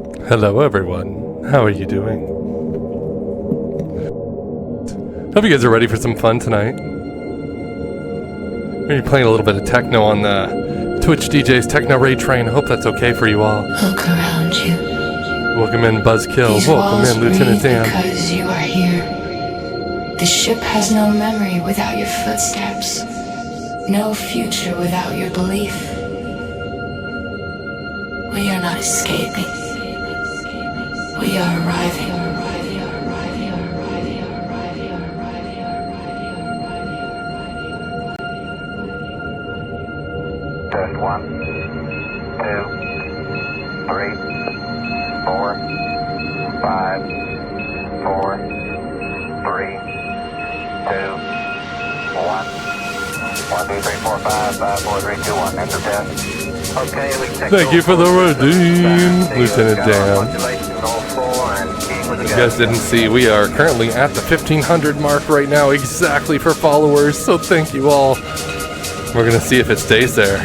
Hello everyone, how are you doing? Hope you guys are ready for some fun tonight. We're gonna be playing a little bit of techno on the Twitch DJs Techno Raid Train. I hope that's okay for you all. Look around you. Welcome in Buzzkill, These welcome walls in Lieutenant breathe Dan. because you are here. The ship has no memory without your footsteps. No future without your belief. We are not escaping. We are arriving. Test 1, 2, 3, 4, 5, 4, 3, 2, 1. 1, 2, 3, 4, 5, 5, 4, 3, 2, 1. Enter test. Okay, we can take Thank you for the redeem, Lieutenant Dan. If you guys didn't see, we are currently at the 1500 mark right now, exactly for followers, so thank you all. We're gonna see if it stays there.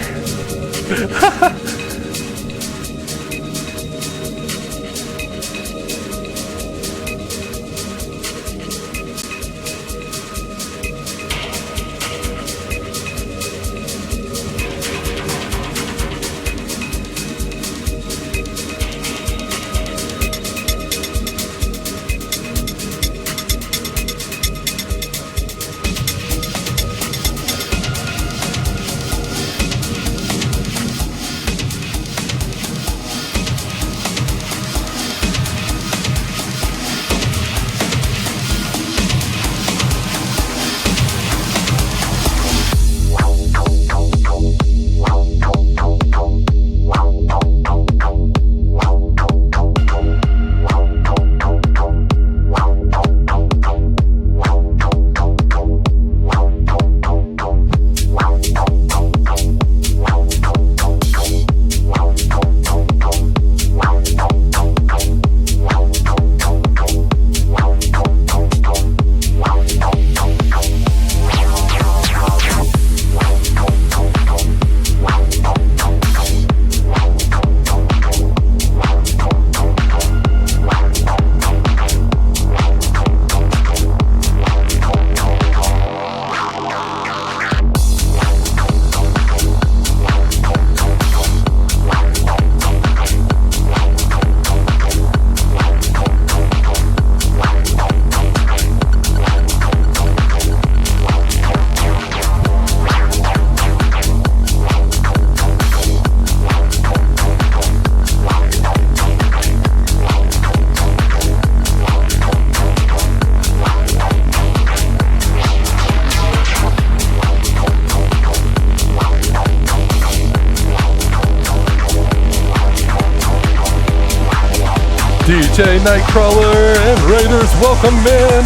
DJ Nightcrawler and Raiders, welcome in!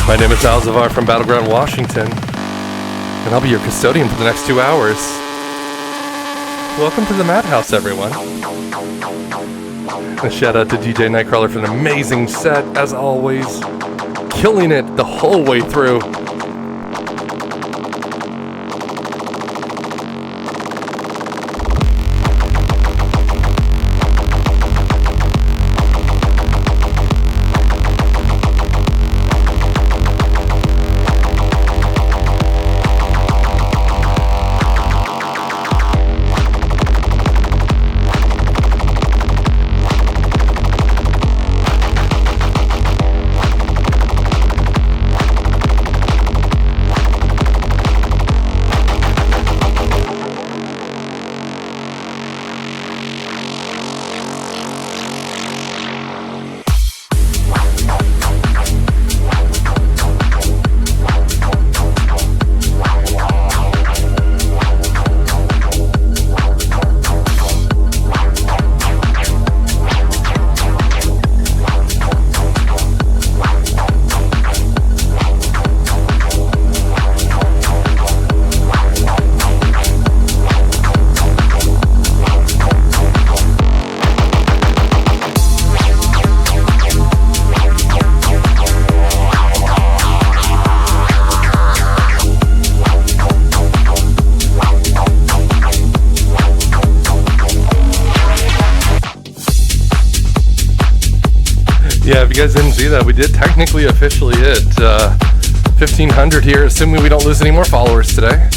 My name is Alzavar from Battleground, Washington, and I'll be your custodian for the next 2 hours. Welcome to the Madhouse, everyone. A shout out to DJ Nightcrawler for an amazing set, as always. Killing it the whole way through. Yeah, if you guys didn't see that, we did technically officially hit 1,500 here, assuming we don't lose any more followers today.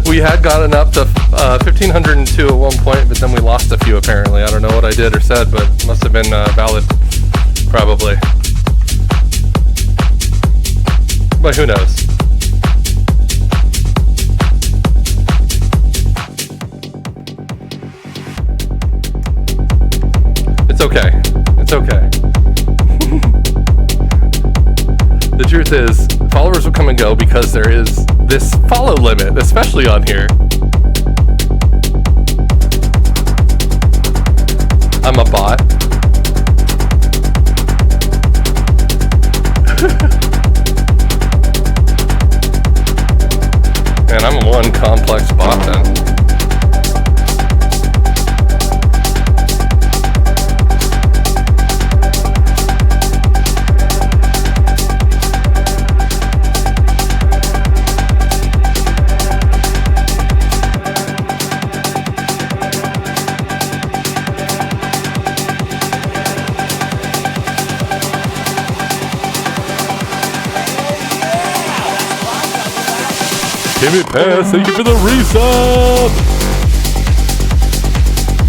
We had gotten up to 1,502 at one point, but then we lost a few apparently. I don't know what I did or said, but it must have been valid, probably. But who knows? It's okay. It's okay. The truth is, followers will come and go because there is this follow limit, especially on here. I'm a bot. Man, I'm one complex bot then. Give me pass, thank you for the resub!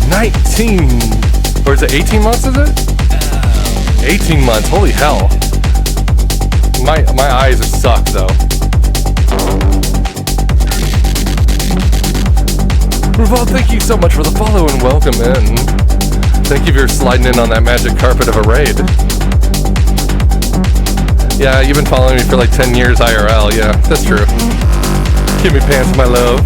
19, or is it 18 months, is it? 18 months, holy hell. My eyes suck though. Revolve, thank you so much for the follow and welcome in. Thank you for sliding in on that magic carpet of a raid. Yeah, you've been following me for like 10 years IRL, yeah, that's true. Give me pants, my love.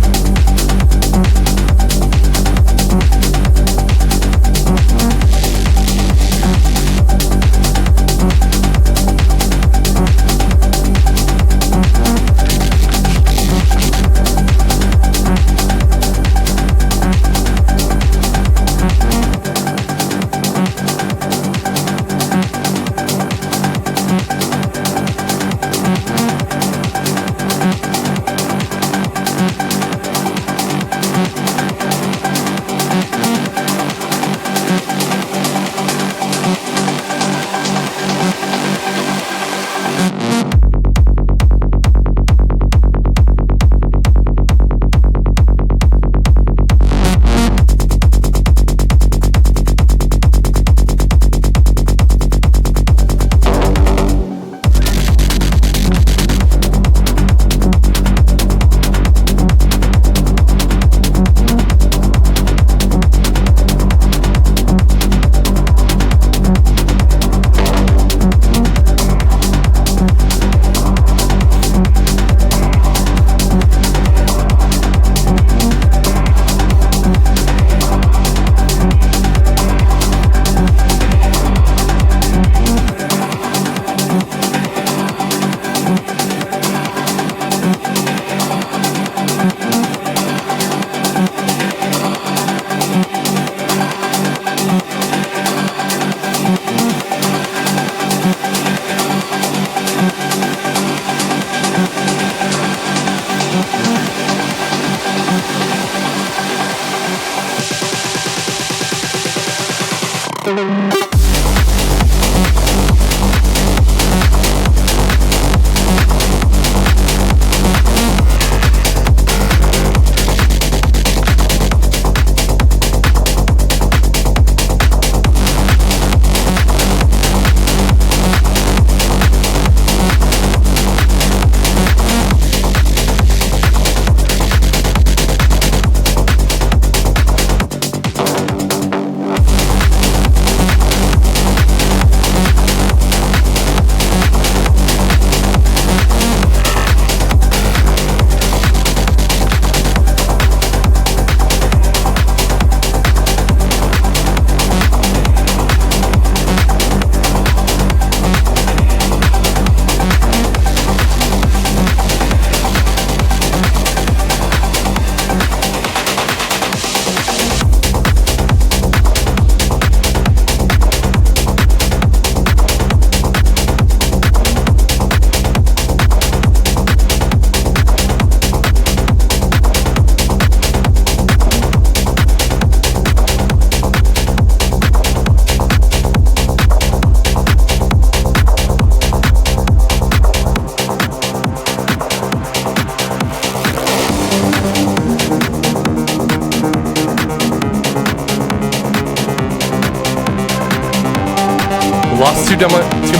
lost too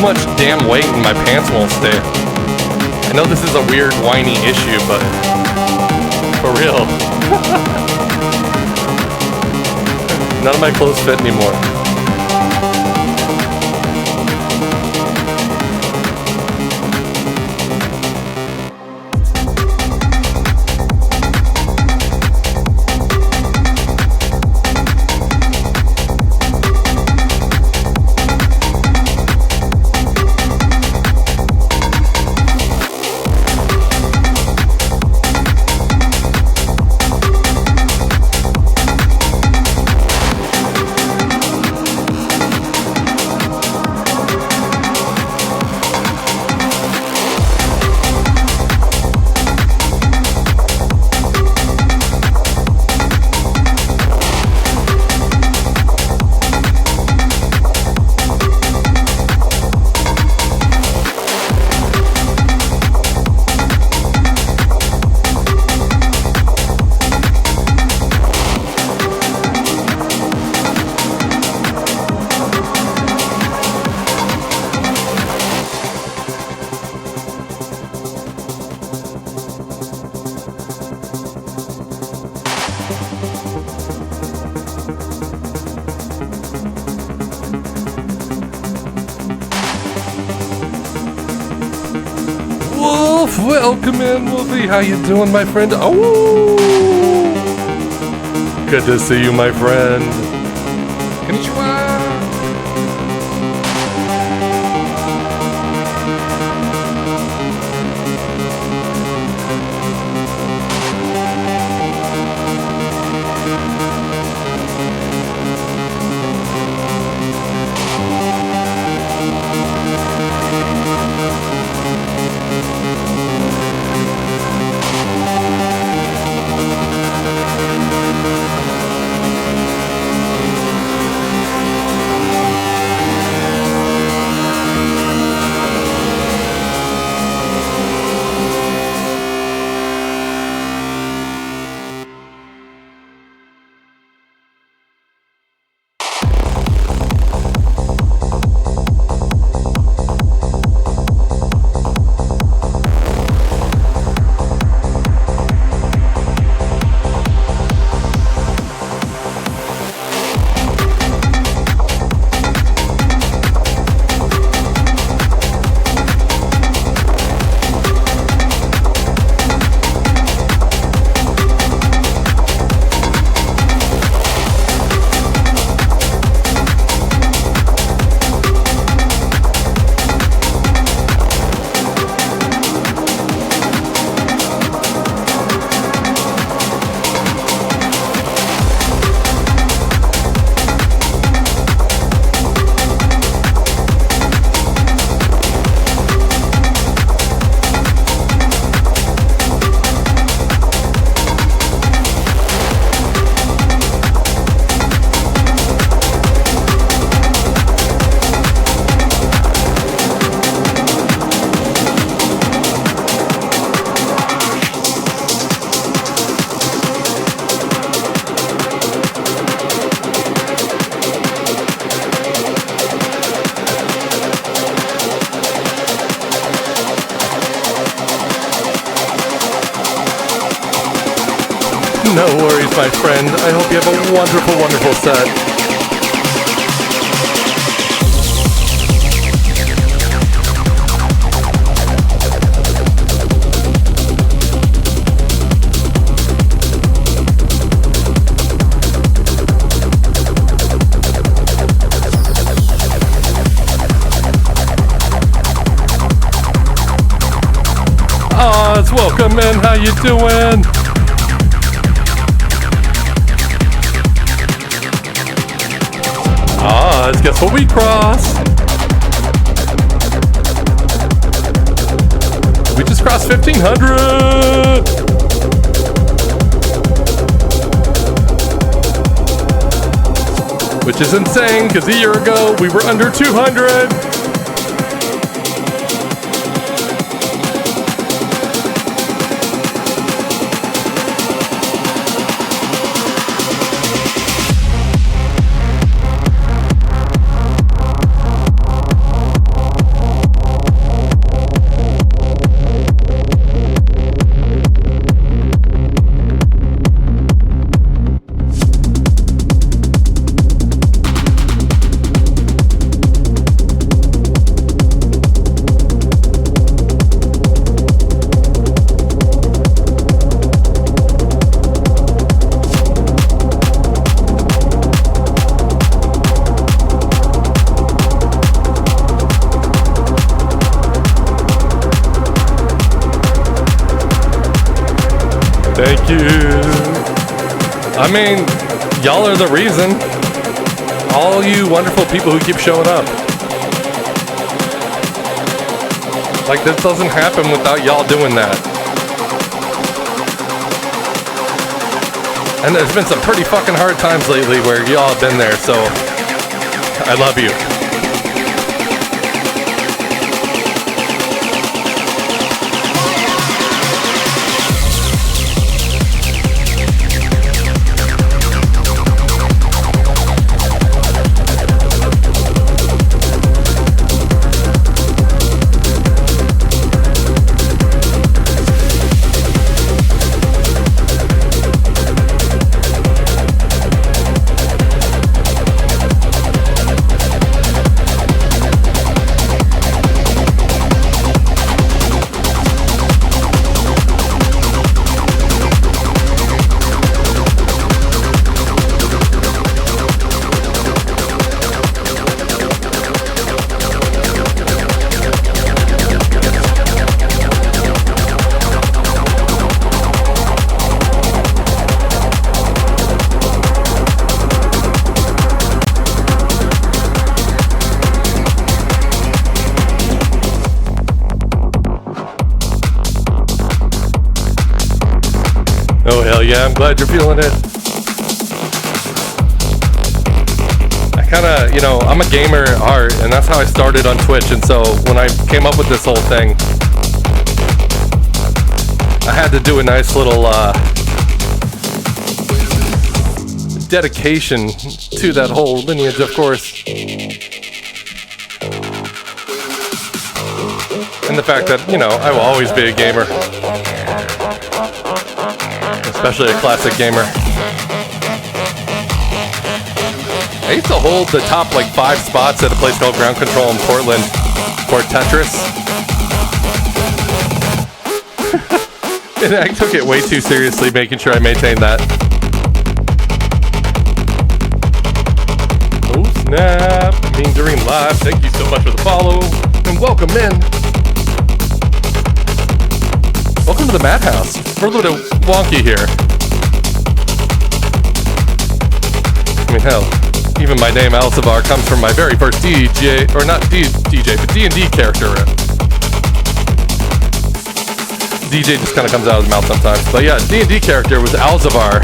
much damn weight and my pants won't stay. I know this is a weird, whiny issue, but for real. None of my clothes fit anymore. Welcome in, Wolfie. How you doing, my friend? Oh, good to see you, my friend. Konnichiwa. No worries, my friend. I hope you have a wonderful, wonderful set. Oz, welcome in. How you doing? Oz, guess what we crossed? We just crossed 1,500! Which is insane, because a year ago, we were under 200! I mean, y'all are the reason. All you wonderful people who keep showing up. Like, this doesn't happen without y'all doing that. And there's been some pretty fucking hard times lately where y'all have been there, so I love you. Oh, hell yeah, I'm glad you're feeling it. I kind of, I'm a gamer at heart, and that's how I started on Twitch, and so when I came up with this whole thing, I had to do a nice little dedication to that whole lineage, of course. And the fact that, I will always be a gamer. Especially a classic gamer. I used to hold the top 5 spots at a place called Ground Control in Portland for Tetris. And I took it way too seriously, making sure I maintained that. Oh snap, Mean Dream Live, thank you so much for the follow, and welcome in. Welcome to the Madhouse. We're a little wonky here. I mean, hell, even my name, Alcivar, comes from my very first DJ, or not DJ, but D&D character. DJ just kind of comes out of his mouth sometimes. But yeah, D&D character was Alcivar.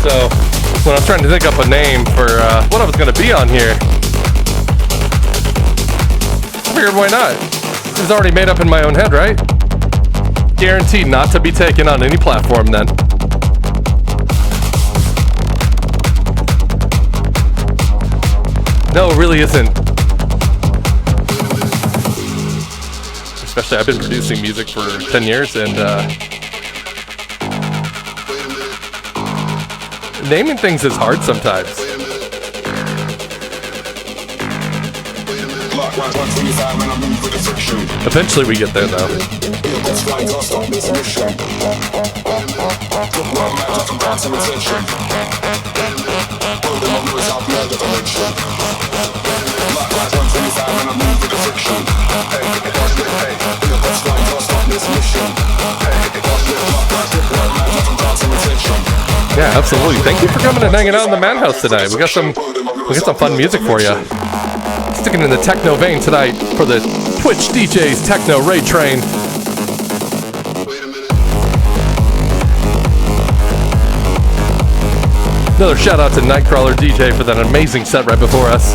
So, when I was trying to think up a name for what I was going to be on here, I figured why not? This is already made up in my own head, right? Guaranteed not to be taken on any platform then. No, it really isn't. Especially, I've been producing music for 10 years, and naming things is hard sometimes. Eventually we get there, though. Yeah, absolutely. Thank you for coming and hanging out in the Madhouse tonight. We got some fun music for you. Sticking in the techno vein tonight for the Twitch DJs Techno Raid Train. Another shout out to Nightcrawler DJ for that amazing set right before us.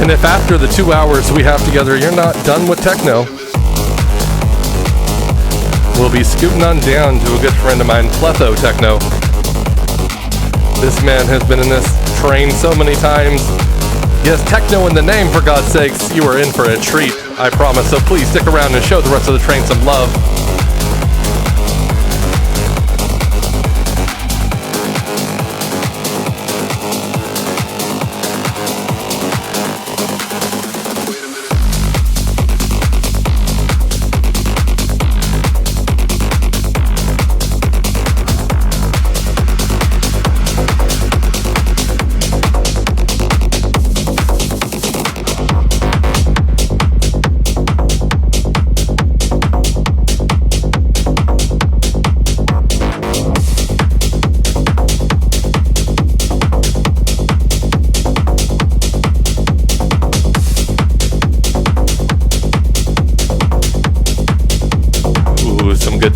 And if after the 2 hours we have together you're not done with techno, we'll be scooting on down to a good friend of mine, Pletho Techno. This man has been in this train so many times. He has techno in the name, for God's sakes. You are in for a treat, I promise. So please stick around and show the rest of the train some love.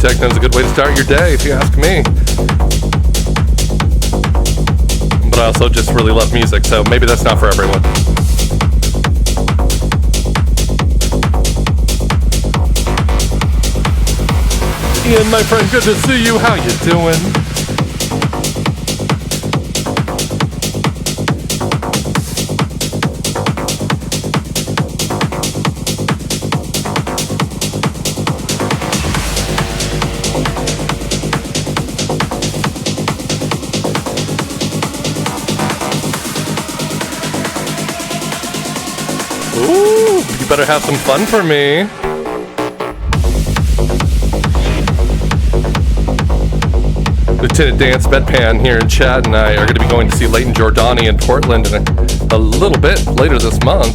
techno is a good way to start your day, if you ask me. But I also just really love music, so maybe that's not for everyone. Ian, my friend, good to see you. How you doing? Ooh, you better have some fun for me. Lieutenant Dance Bedpan here in chat and I are going to be going to see Leighton Jordani in Portland in a little bit later this month.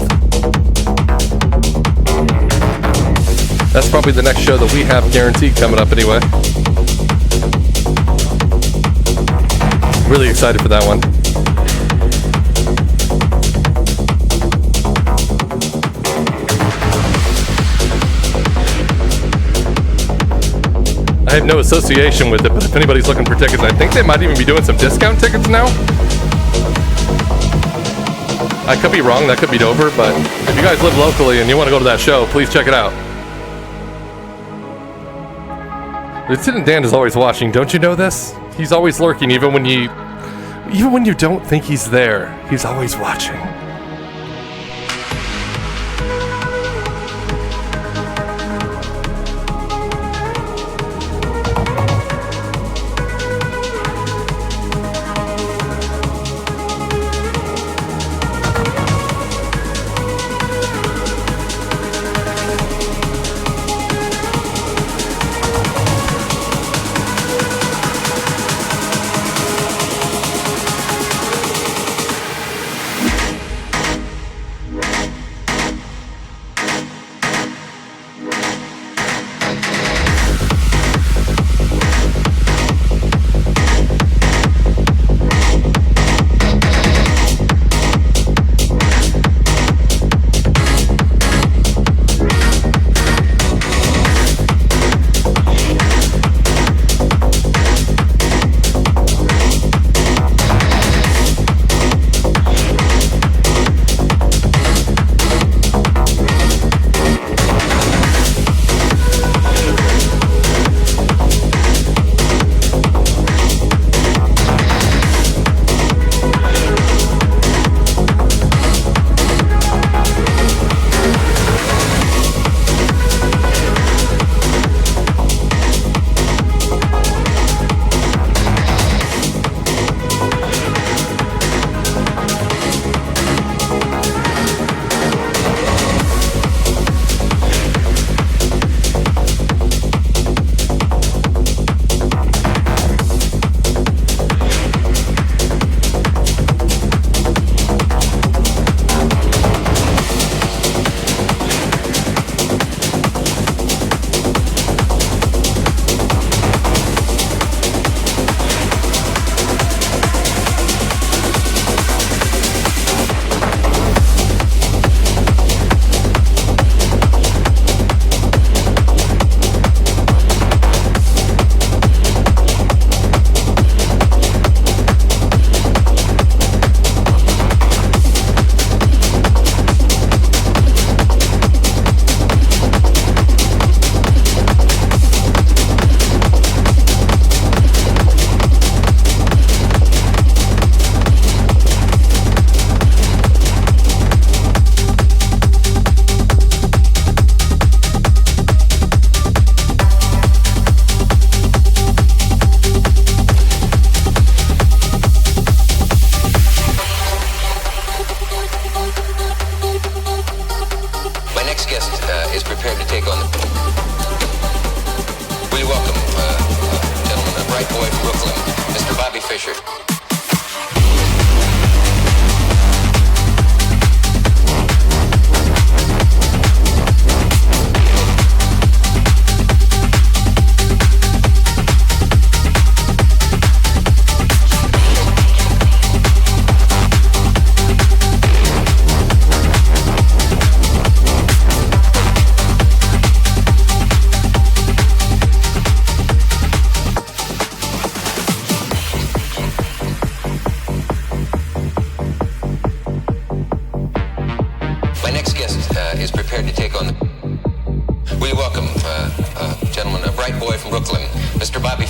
That's probably the next show that we have guaranteed coming up anyway. Really excited for that one. I have no association with it, but if anybody's looking for tickets, I think they might even be doing some discount tickets now. I could be wrong, that could be Dover, but if you guys live locally and you want to go to that show, please check it out. Lieutenant Dan is always watching, don't you know this? He's always lurking, even when you don't think he's there. He's always watching.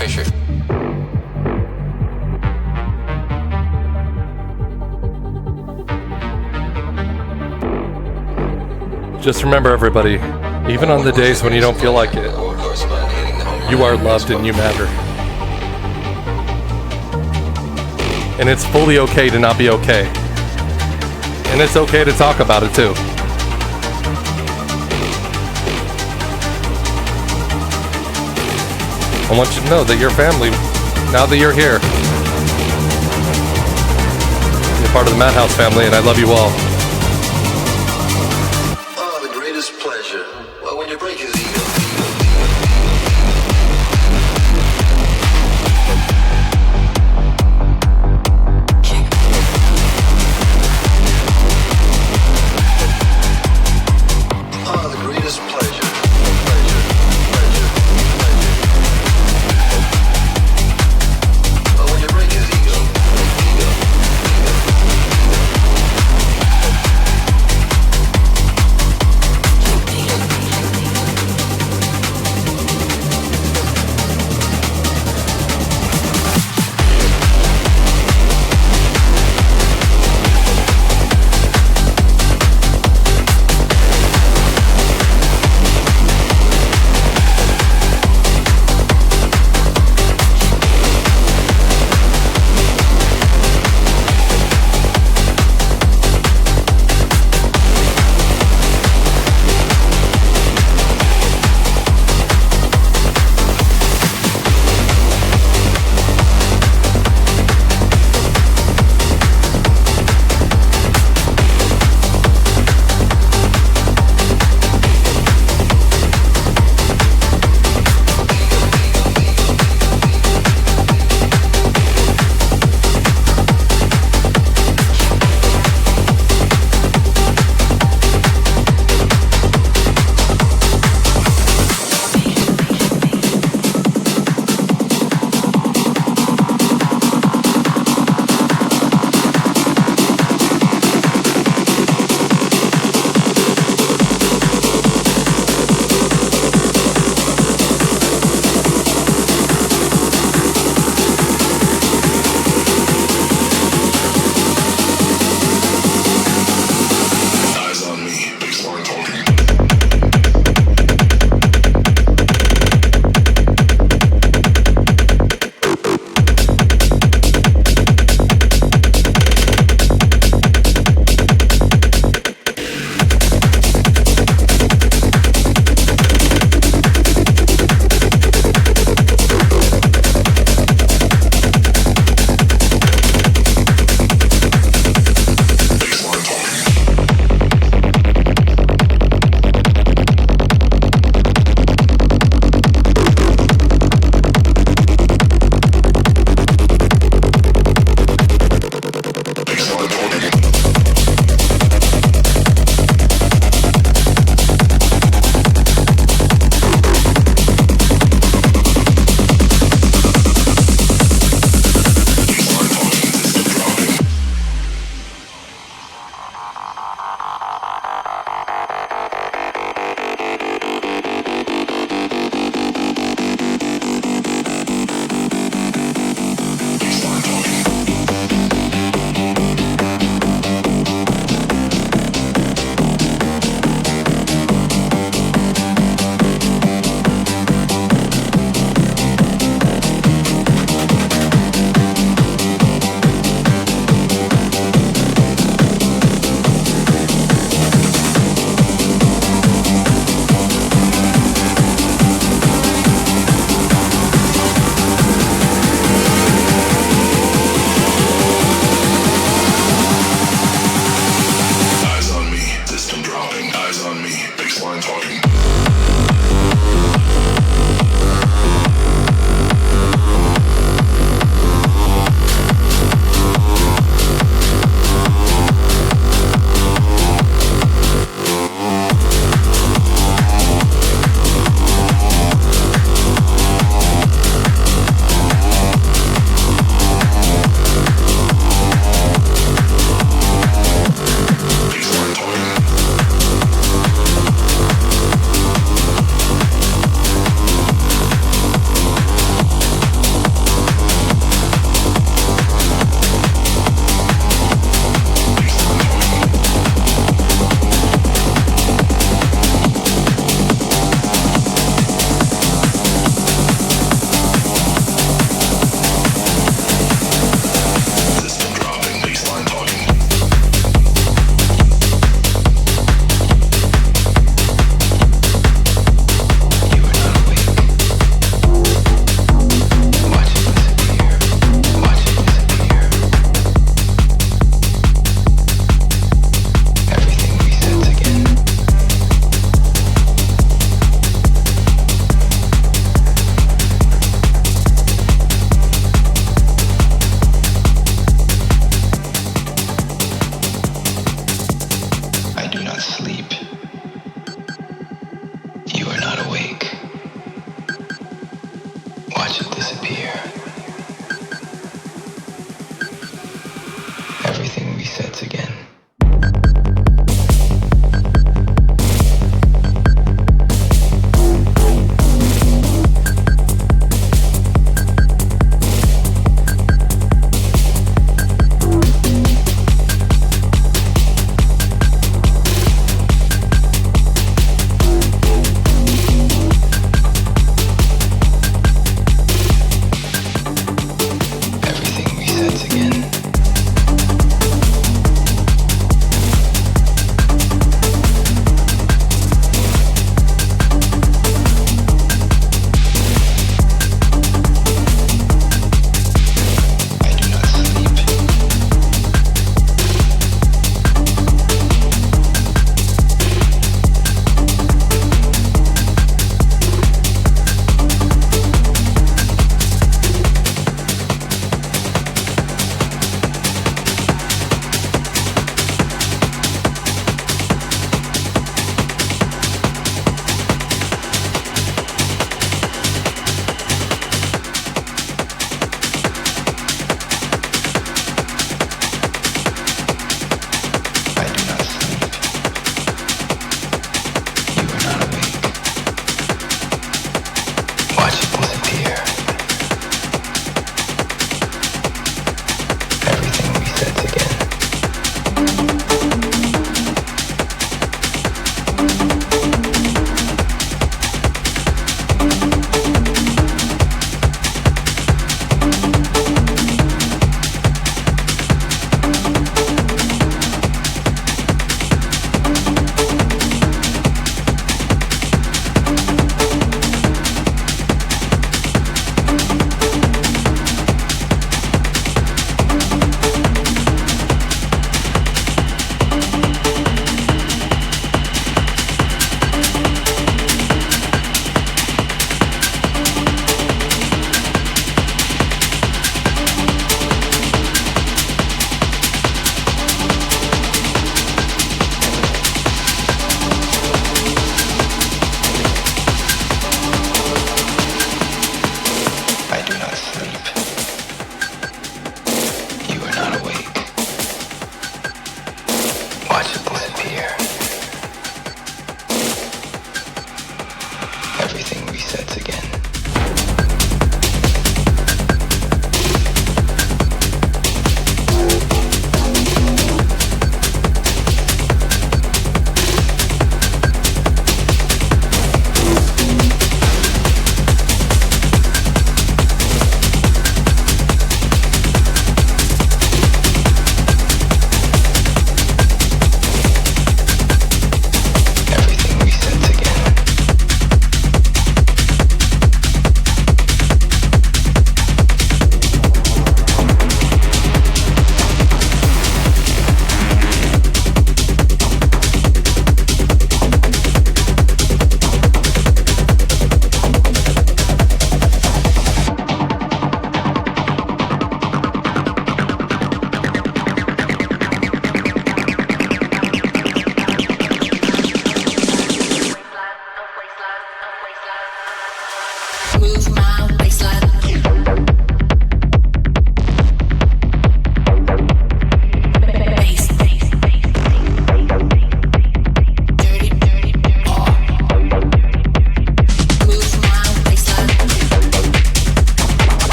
Fisher. Just remember, everybody, even on the days when you don't feel like it, you are loved and you matter. And it's fully okay to not be okay. And it's okay to talk about it too. I want you to know that your family, now that you're here, you're part of the Madhouse family, and I love you all. Oh, the greatest pleasure. Well, when you break his ego.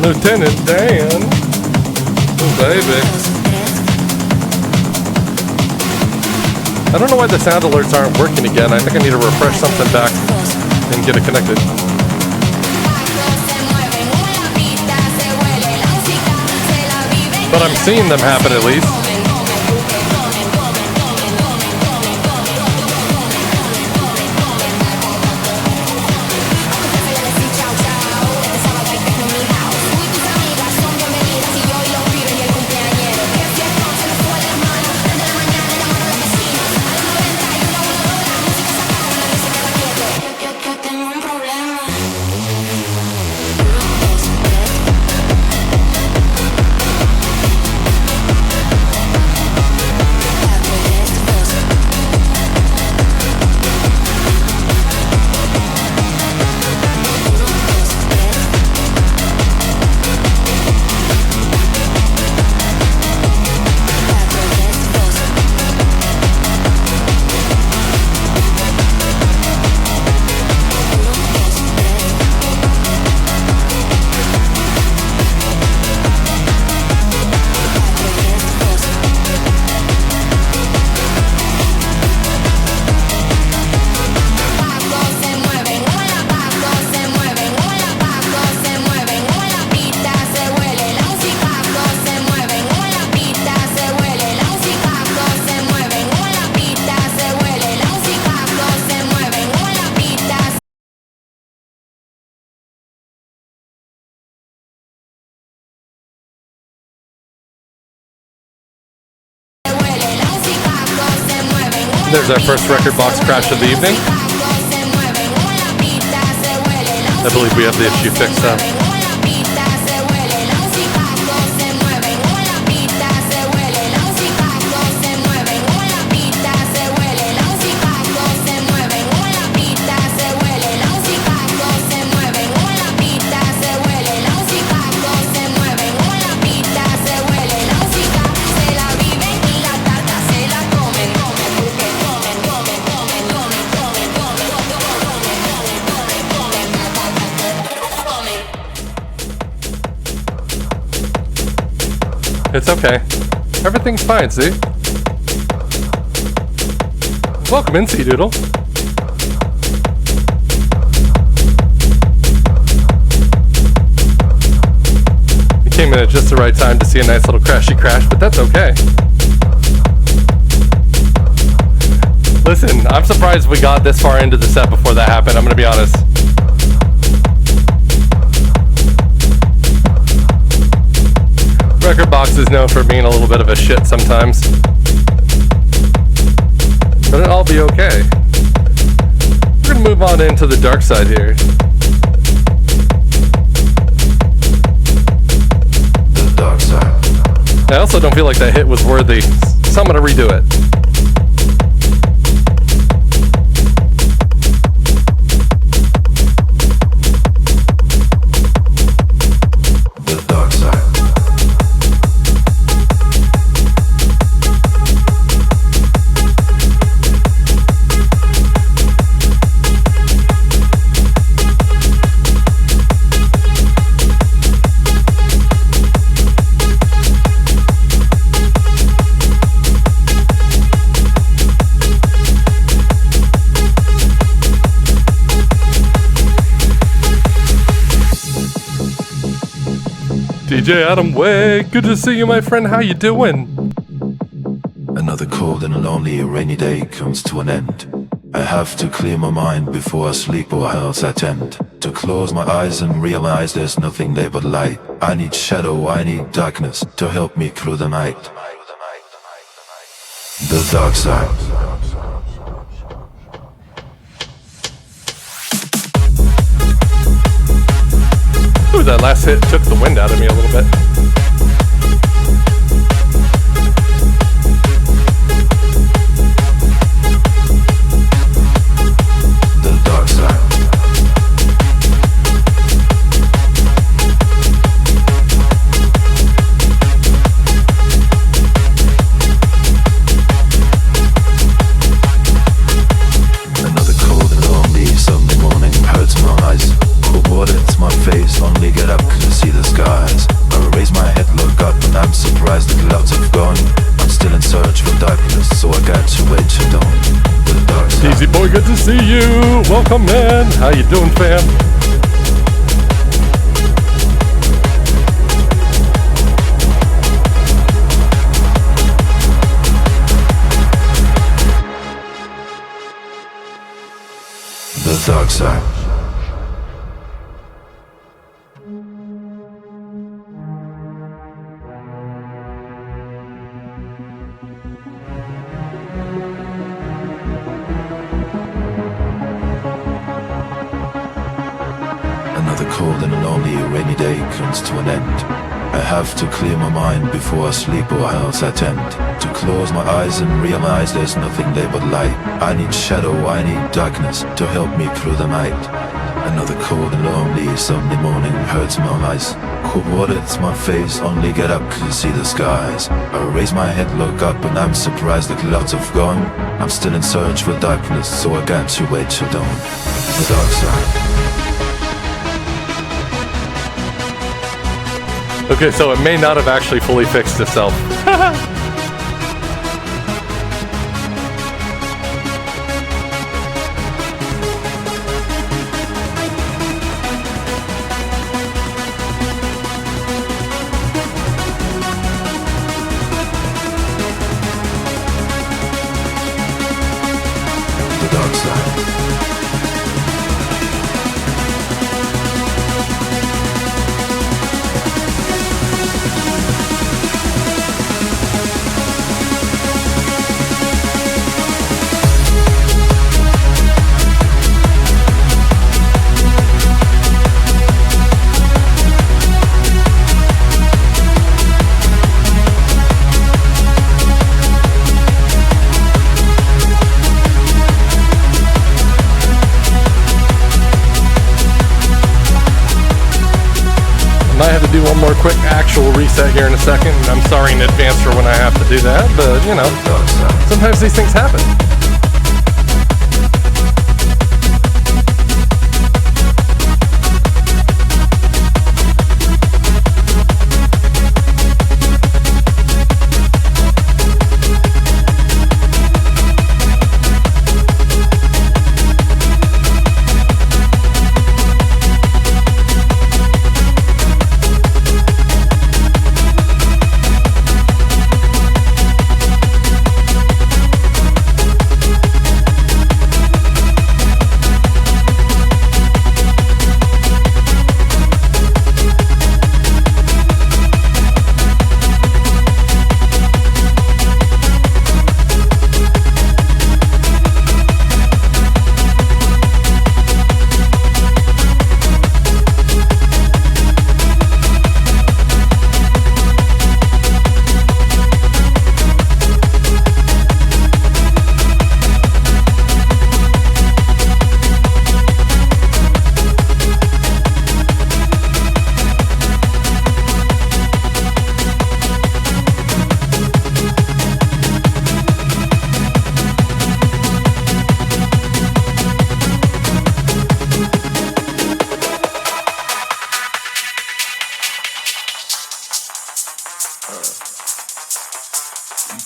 Lieutenant Dan. Oh, baby. I don't know why the sound alerts aren't working again. I think I need to refresh something back and get it connected. But I'm seeing them happen at least. There's our first record box crash of the evening. I believe we have the issue fixed up. It's okay. Everything's fine, see? Welcome in, Sea Doodle. You came in at just the right time to see a nice little crashy crash, but that's okay. Listen, I'm surprised we got this far into the set before that happened, I'm gonna be honest. Record box is known for being a little bit of a shit sometimes. But it'll all be okay. We're gonna move on into the dark side here. The dark side. I also don't feel like that hit was worthy, so I'm gonna redo it. DJ Adam Way, good to see you, my friend. How you doing? Another cold and lonely rainy day comes to an end. I have to clear my mind before I sleep or else I tend to close my eyes and realize there's nothing there but light. I need shadow, I need darkness to help me through the night. The dark side. Ooh, that last hit took the wind out of me a little bit. The dark side. Another cold and lonely Sunday morning hurts my eyes. Cold water hits my face, only get up to see the sky. to see you. Welcome, man. How you doing, fam? The dark side. Another cold and lonely rainy day comes to an end. I have to clear my mind before I sleep or else I tend to close my eyes and realize there's nothing there but light. I need shadow, I need darkness to help me through the night. Another cold and lonely Sunday morning hurts my eyes. Cold water hits my face, only get up to see the skies. I raise my head, look up, and I'm surprised the clouds have gone. I'm still in search for darkness, so I got to wait till dawn. The dark side. Okay, so it may not have actually fully fixed itself. The dark side. I have to do one more quick actual reset here in a second, and I'm sorry in advance for when I have to do that, but you know, sometimes these things happen.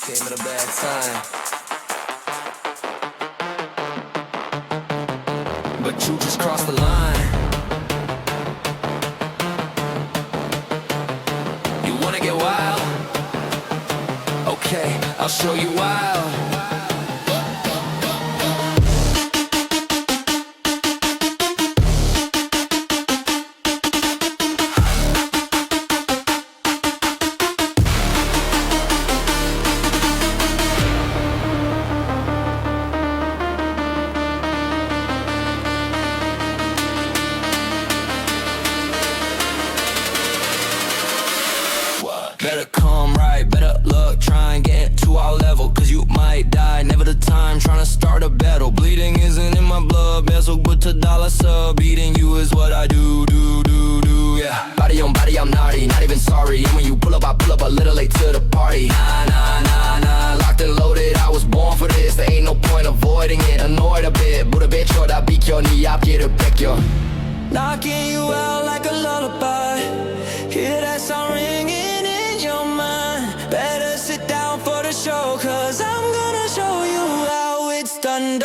Came at a bad time, but you just crossed the line. You wanna get wild? Okay, I'll show you wild. Better come right, better look, try and get to our level, cause you might die, never the time, trying to start a battle. Bleeding isn't in my blood vessel, but to dollar sub, beating you is what I do, yeah. Body on body, I'm naughty, not even sorry, and when you pull up, I pull up a little late to the party. Nah, locked and loaded, I was born for this, there ain't no point avoiding it, annoyed a bit, but a bitch, or that beat your knee, I'll get it back, yo. Knocking you out like a lullaby, hear that sound ringing in your mind. Better sit down for the show, cause I'm gonna show you how it's done.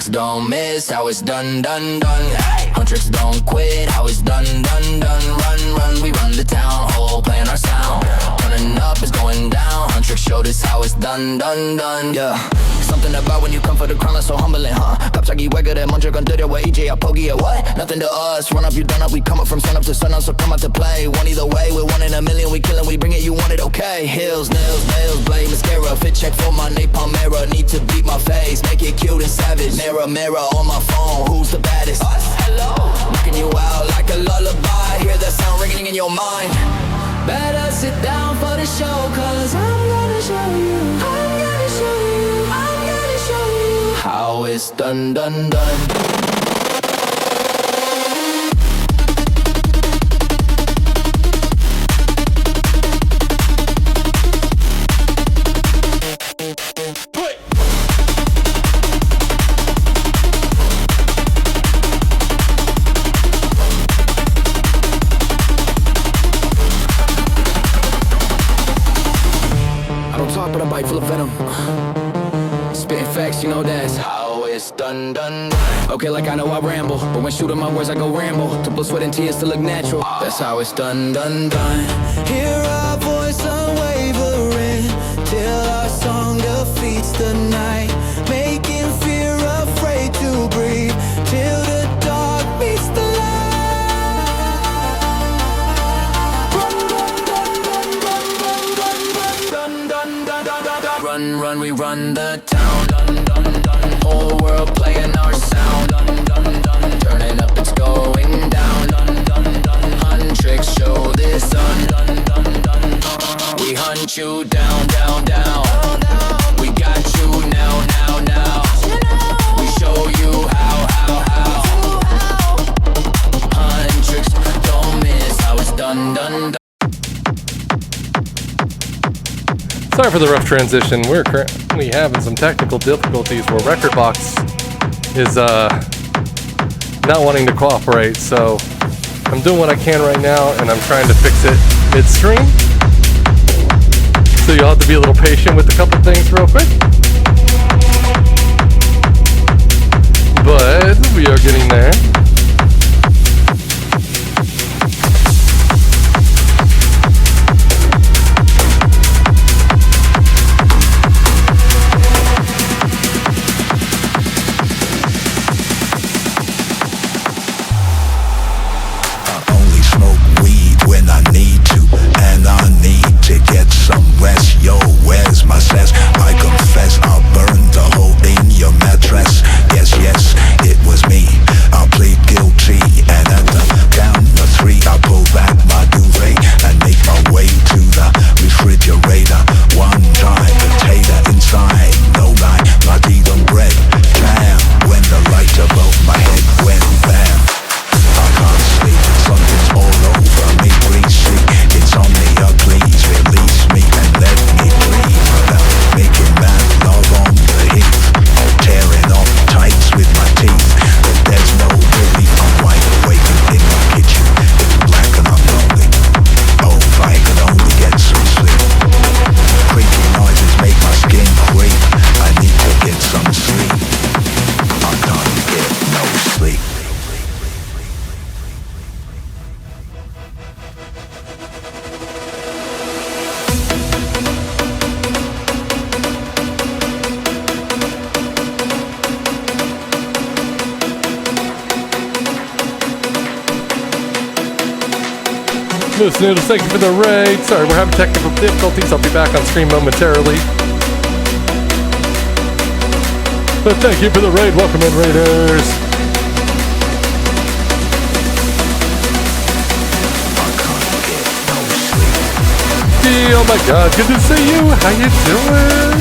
don't miss, how it's done, done, done. Huntrix don't quit, how it's done, done, done. Run, run, we run the town hall, playing our sound. Turning up is going down. Huntrix showed us how it's done, done, done. Yeah. Something about when you come for the crown, that's so humbling, huh? 갑자기 왜 그래 먼저 건드려 왜 이제야 포기해 what? Nothing to us, run up you done up, we come up from sun up to sun up, so come out to play. One either way, we're 1 in a million, we killin', we bring it, you want it, okay? Heels, nails, nails, blade, mascara, fit check for my napalm mirror. Need to beat my face, make it cute and savage. Mirror, mirror on my phone, who's the baddest? Us, hello. Knocking you out like a lullaby, hear that sound ringing in your mind. Better sit down for the show, cause I'm gonna show you, I'm gonna show you, I'm gonna show you how it's done, done, done. But a bite full of venom. Spitting facts, you know that's how it's done, done. Okay, like I know I ramble, but when shooting my words I go ramble. To blow sweat and tears to look natural. That's how it's done, done, done. Hear our voice unwavering till our song defeats the night, making fear afraid to breathe till the dark meets the light. Run, run, we run the town. Dun, dun, dun. Whole world playing our sound. Dun, dun, dun. Turning up, it's going down. Dun, dun, dun. Huntrix, show this dun, dun, dun, dun. We hunt you down, down, down. We got you now, now, now. We show you how. Huntrix, don't miss how it's done, done, done. Sorry for the rough transition. We're currently having some technical difficulties where Rekordbox is not wanting to cooperate, so I'm doing what I can right now, and I'm trying to fix it midstream. So you'll have to be a little patient with a couple things real quick. But we are getting there. Moose Noodles, thank you for the raid. Sorry, we're having technical difficulties. I'll be back on stream momentarily. But thank you for the raid. Welcome in, Raiders. Oh my God, good to see you. How you doing?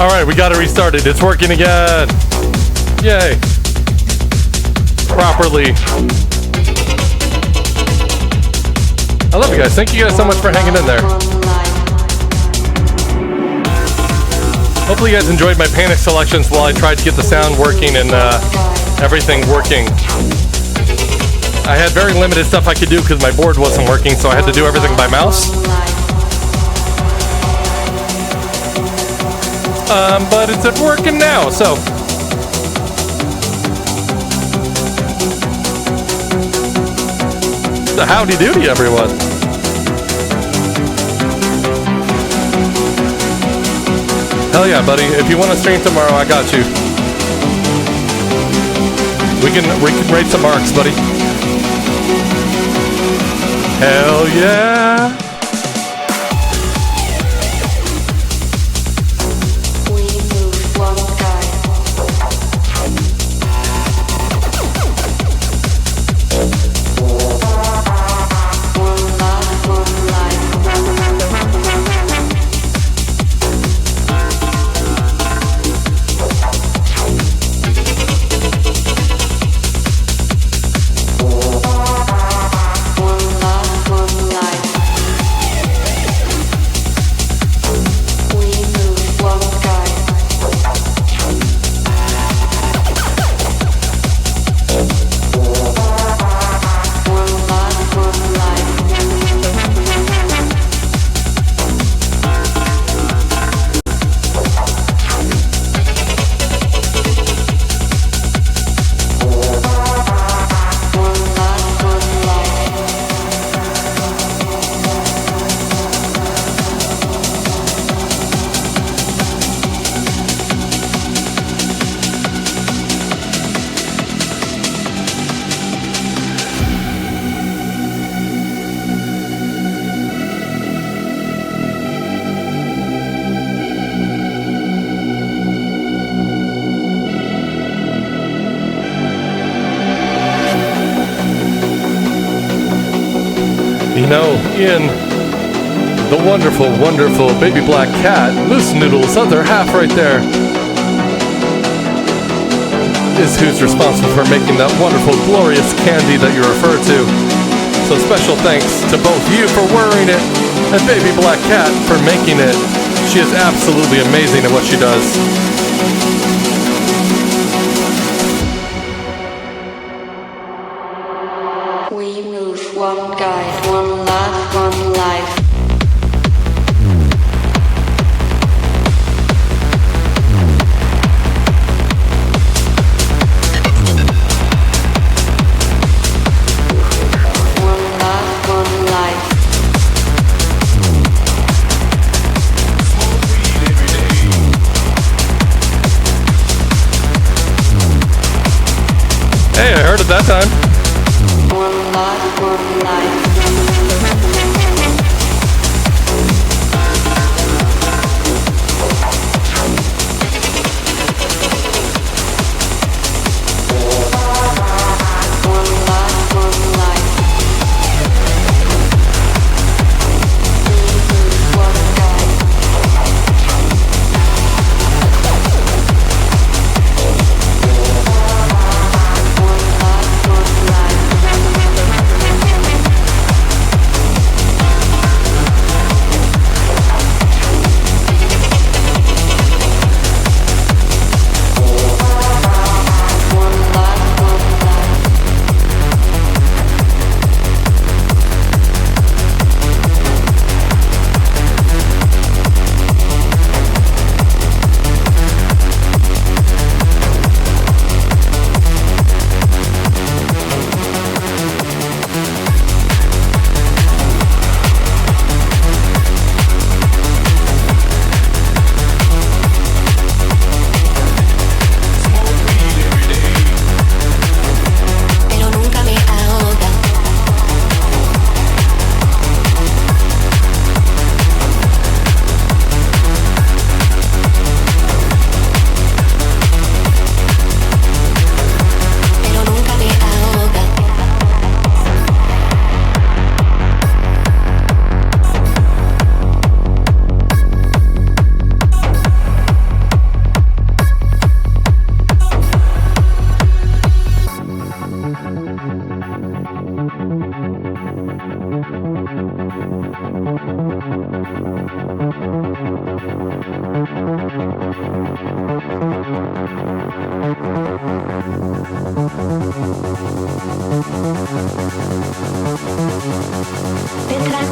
Alright, we got it restarted. It's working again. Yay. Properly. I love you guys. Thank you guys so much for hanging in there. Hopefully you guys enjoyed my panic selections while I tried to get the sound working and everything working. I had very limited stuff I could do because my board wasn't working, so I had to do everything by mouse. But it's working now, so. So howdy doody, everyone. Hell yeah, buddy. If you want to stream tomorrow, I got you. We can rate some marks, buddy. Hell yeah. You know, Ian, the wonderful, wonderful baby black cat, Moose Noodle's other half right there, is who's responsible for making that wonderful, glorious candy that you refer to. So special thanks to both you for wearing it and baby black cat for making it. She is absolutely amazing at what she does. We move, one guide, one love, one life. One love, one life. Hey, I heard it that time. One life, one life. One life, one life. One guide. One life, one life. Detrás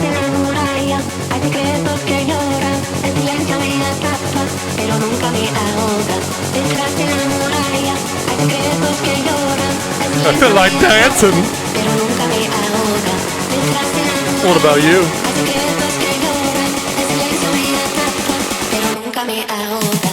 de la muralla hay secretos que lloran, el silencio me atrapa, pero nunca me ahoga. Detrás de la muralla hay secretos que lloran, el I feel like dancing. pero nunca me ahoga. Detrás de la muralla What about you? hay secretos que lloran, el silencio me atrapa, pero nunca me ahoga.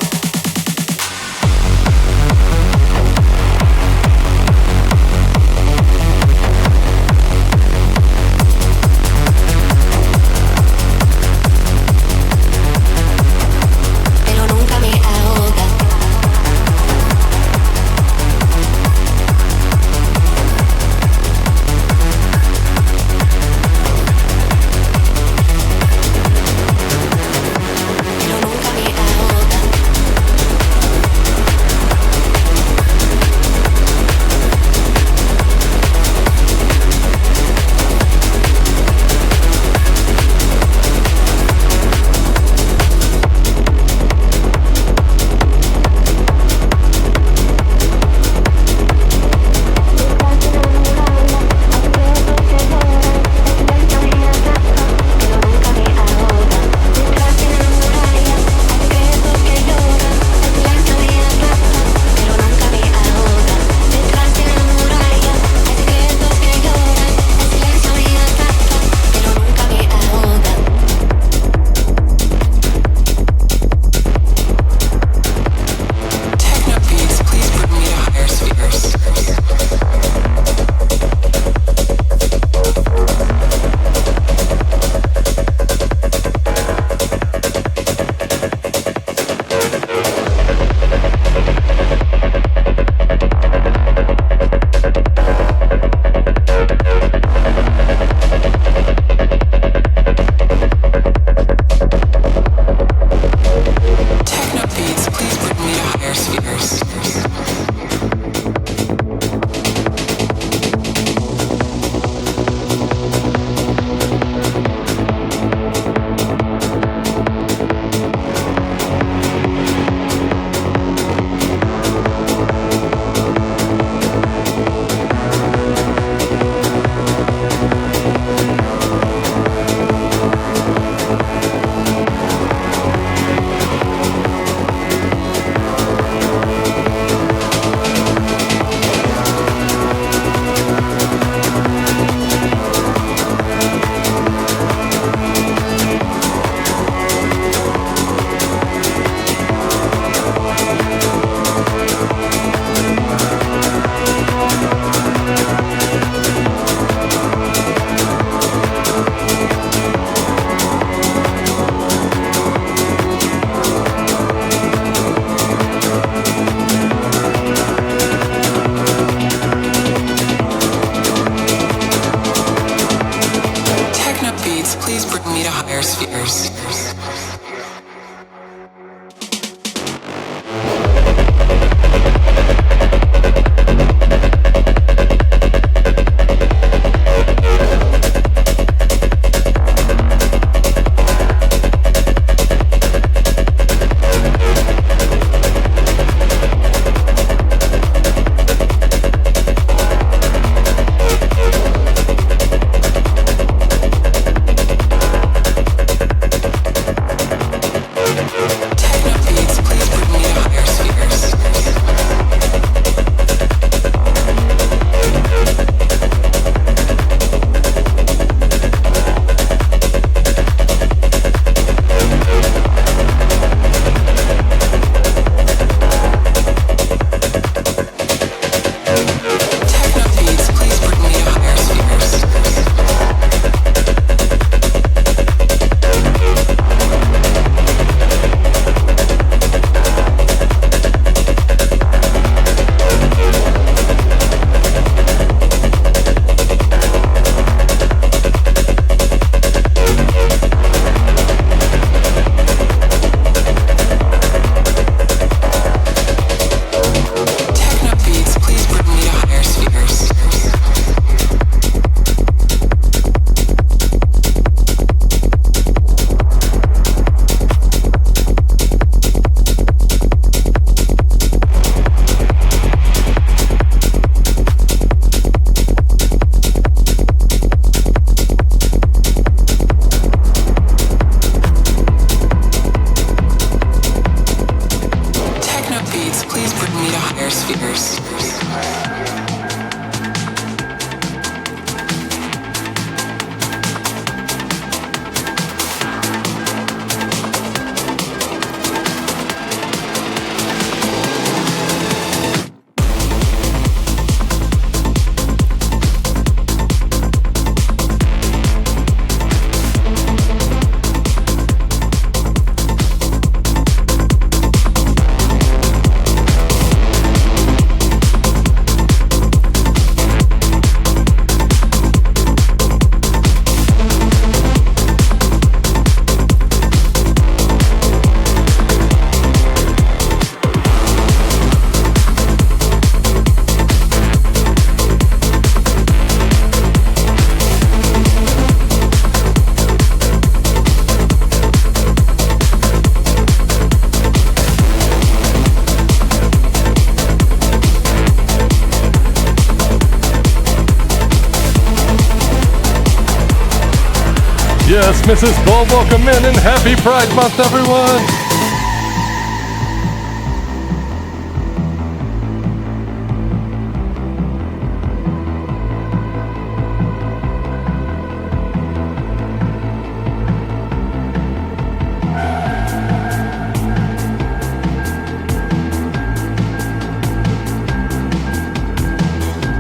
Yes, Mrs. Bull, welcome in and happy Pride Month, everyone!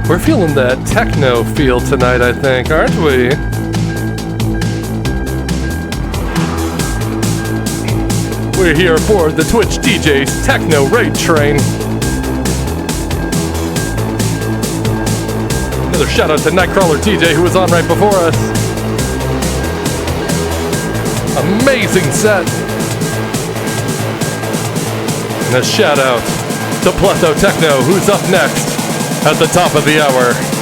We're feeling that techno feel tonight, I think, aren't we? We're here for the Twitch DJs Techno Raid Train. Another shout out to Nightcrawler TJ who was on right before us. Amazing set. And a shout out to Pletho Techno who's up next at the top of the hour.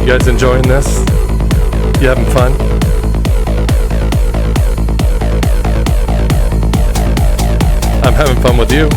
You guys enjoying this? You having fun? I'm having fun with you.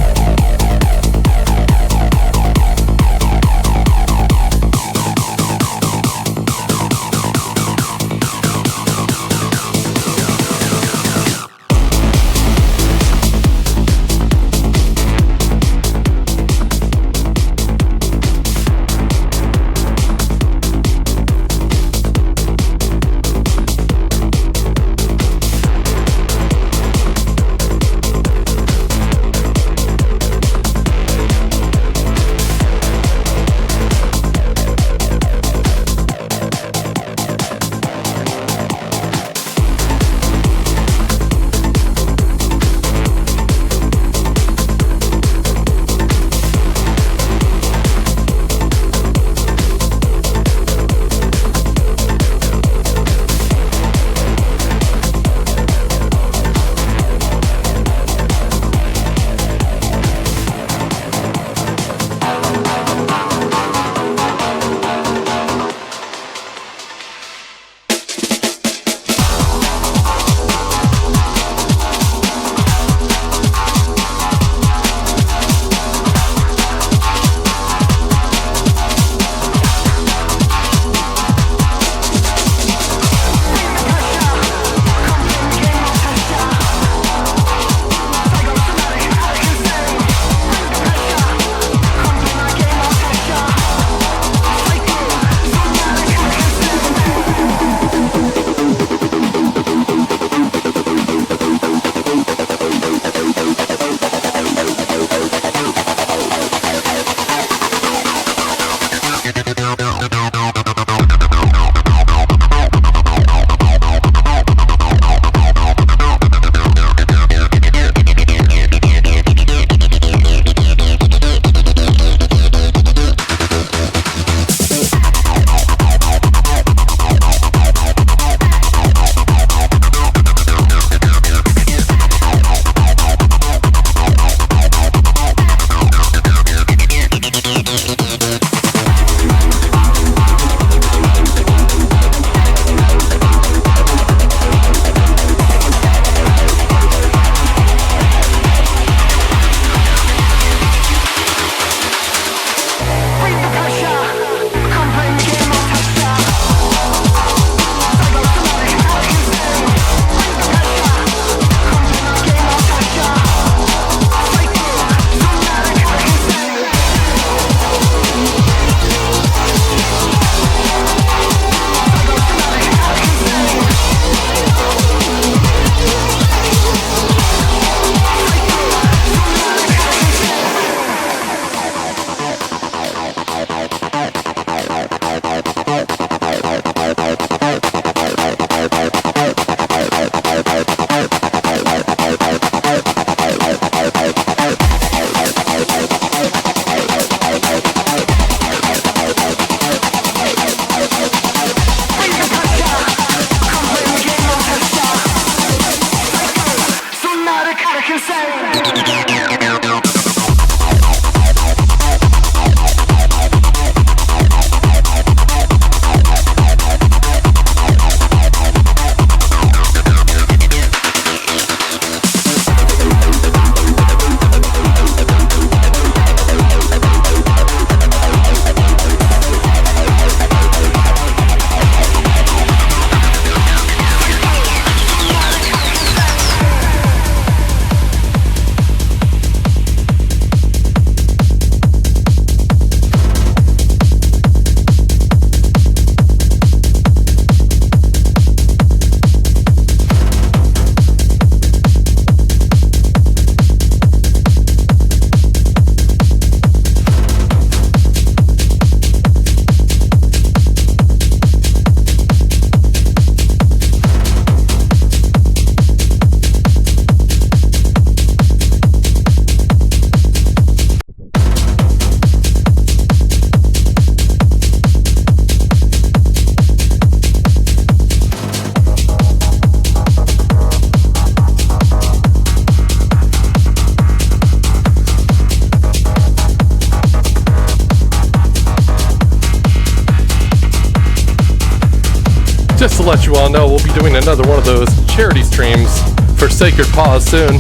Just to let you all know, we'll be doing another one of those charity streams for Sacred Paws soon.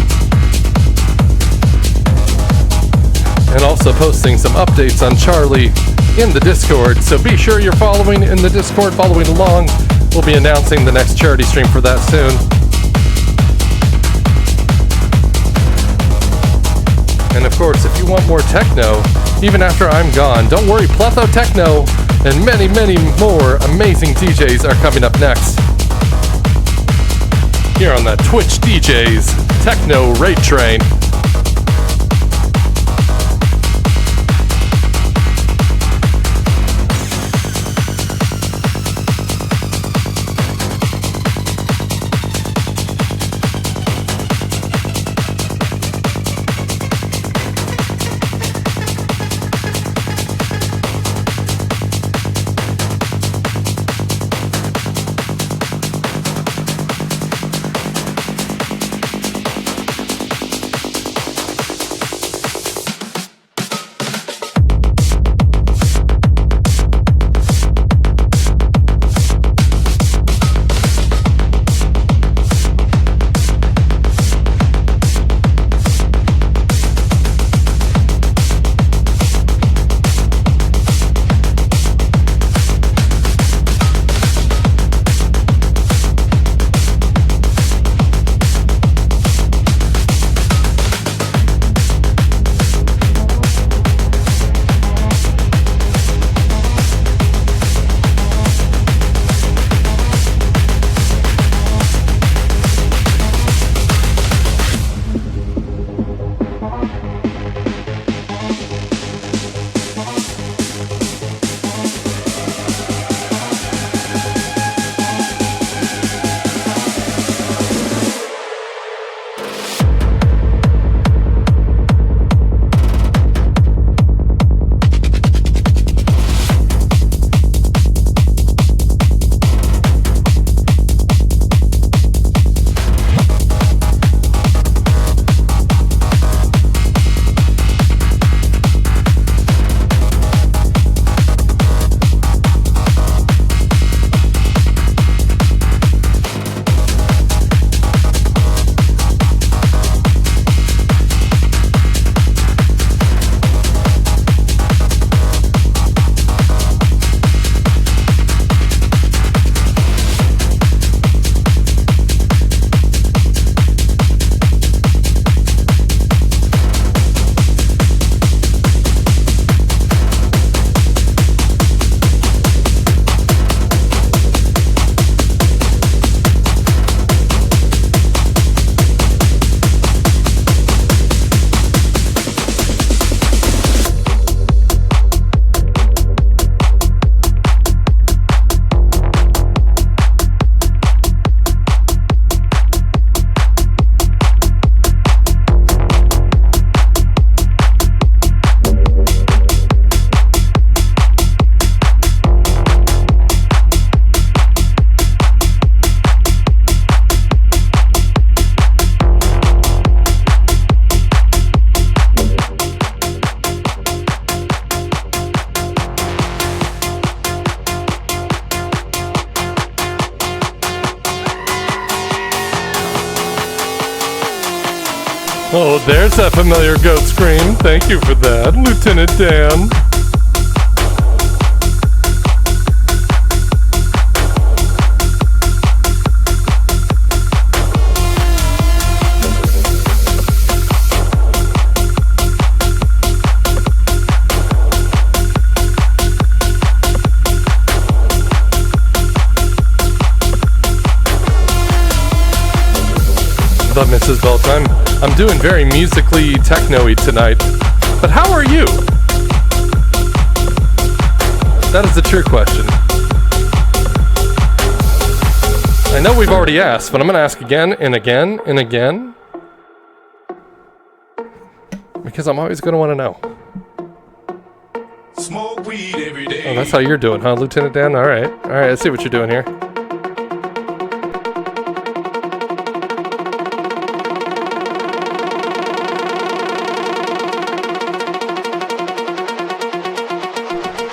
And also posting some updates on Charlie in the Discord, so be sure you're following in the Discord, following along. We'll be announcing the next charity stream for that soon. And of course, if you want more techno, even after I'm gone, don't worry, Pletho Techno and many, many more amazing DJs are coming up next. Here on the Twitch DJs Techno Raid Train. Oh, there's that familiar goat scream. Thank you for that, Lieutenant Dan. But Mrs. Beltime, I'm doing very musically techno-y tonight. But how are you? That is the true question. I know we've already asked, but I'm going to ask again and again and again. Because I'm always going to want to know. Smoke weed every day. Oh, that's how you're doing, huh, Lieutenant Dan? All right, let's see what you're doing here.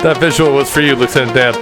That visual was for you, Lieutenant Dan.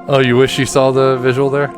Oh, you wish you saw the visual there?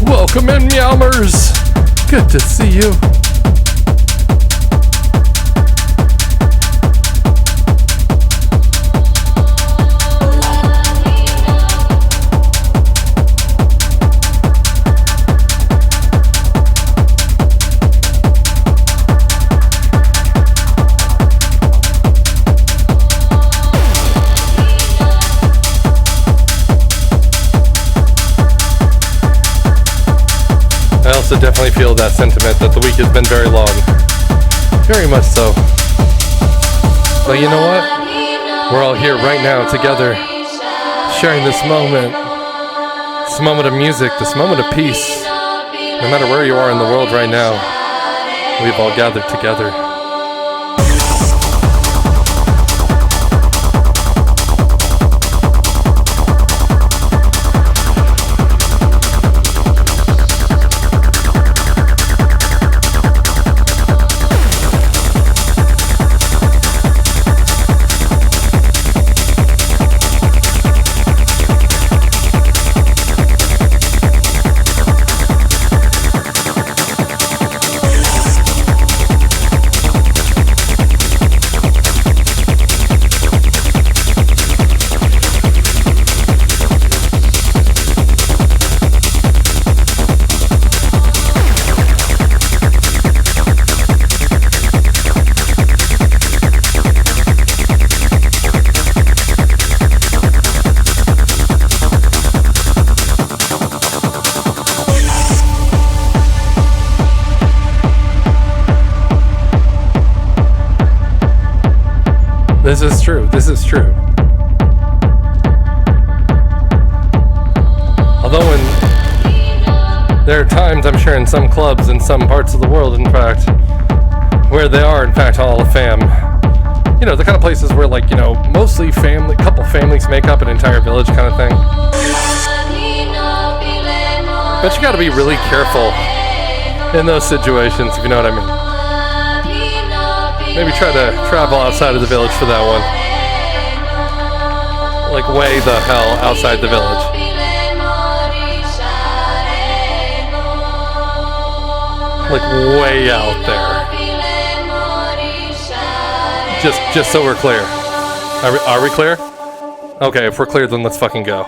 Welcome in, Meowmers! Good to see you. Definitely feel that sentiment that the week has been very long. Very much so. But you know what? We're all here right now together, sharing this moment of music, this moment of peace. No matter where you are in the world right now, we've all gathered together. This is true. Although there are times, I'm sure, in some clubs in some parts of the world, in fact, where they are, in fact, all a fam. You know, the kind of places where, like, you know, mostly couple families make up an entire village kind of thing. But you gotta be really careful in those situations, if you know what I mean. Maybe try to travel outside of the village for that one. Like way the hell outside the village. Like way out there. Just so we're clear. Are we clear? Okay, if we're clear, then let's fucking go.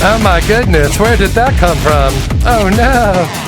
Oh my goodness, where did that come from? Oh no!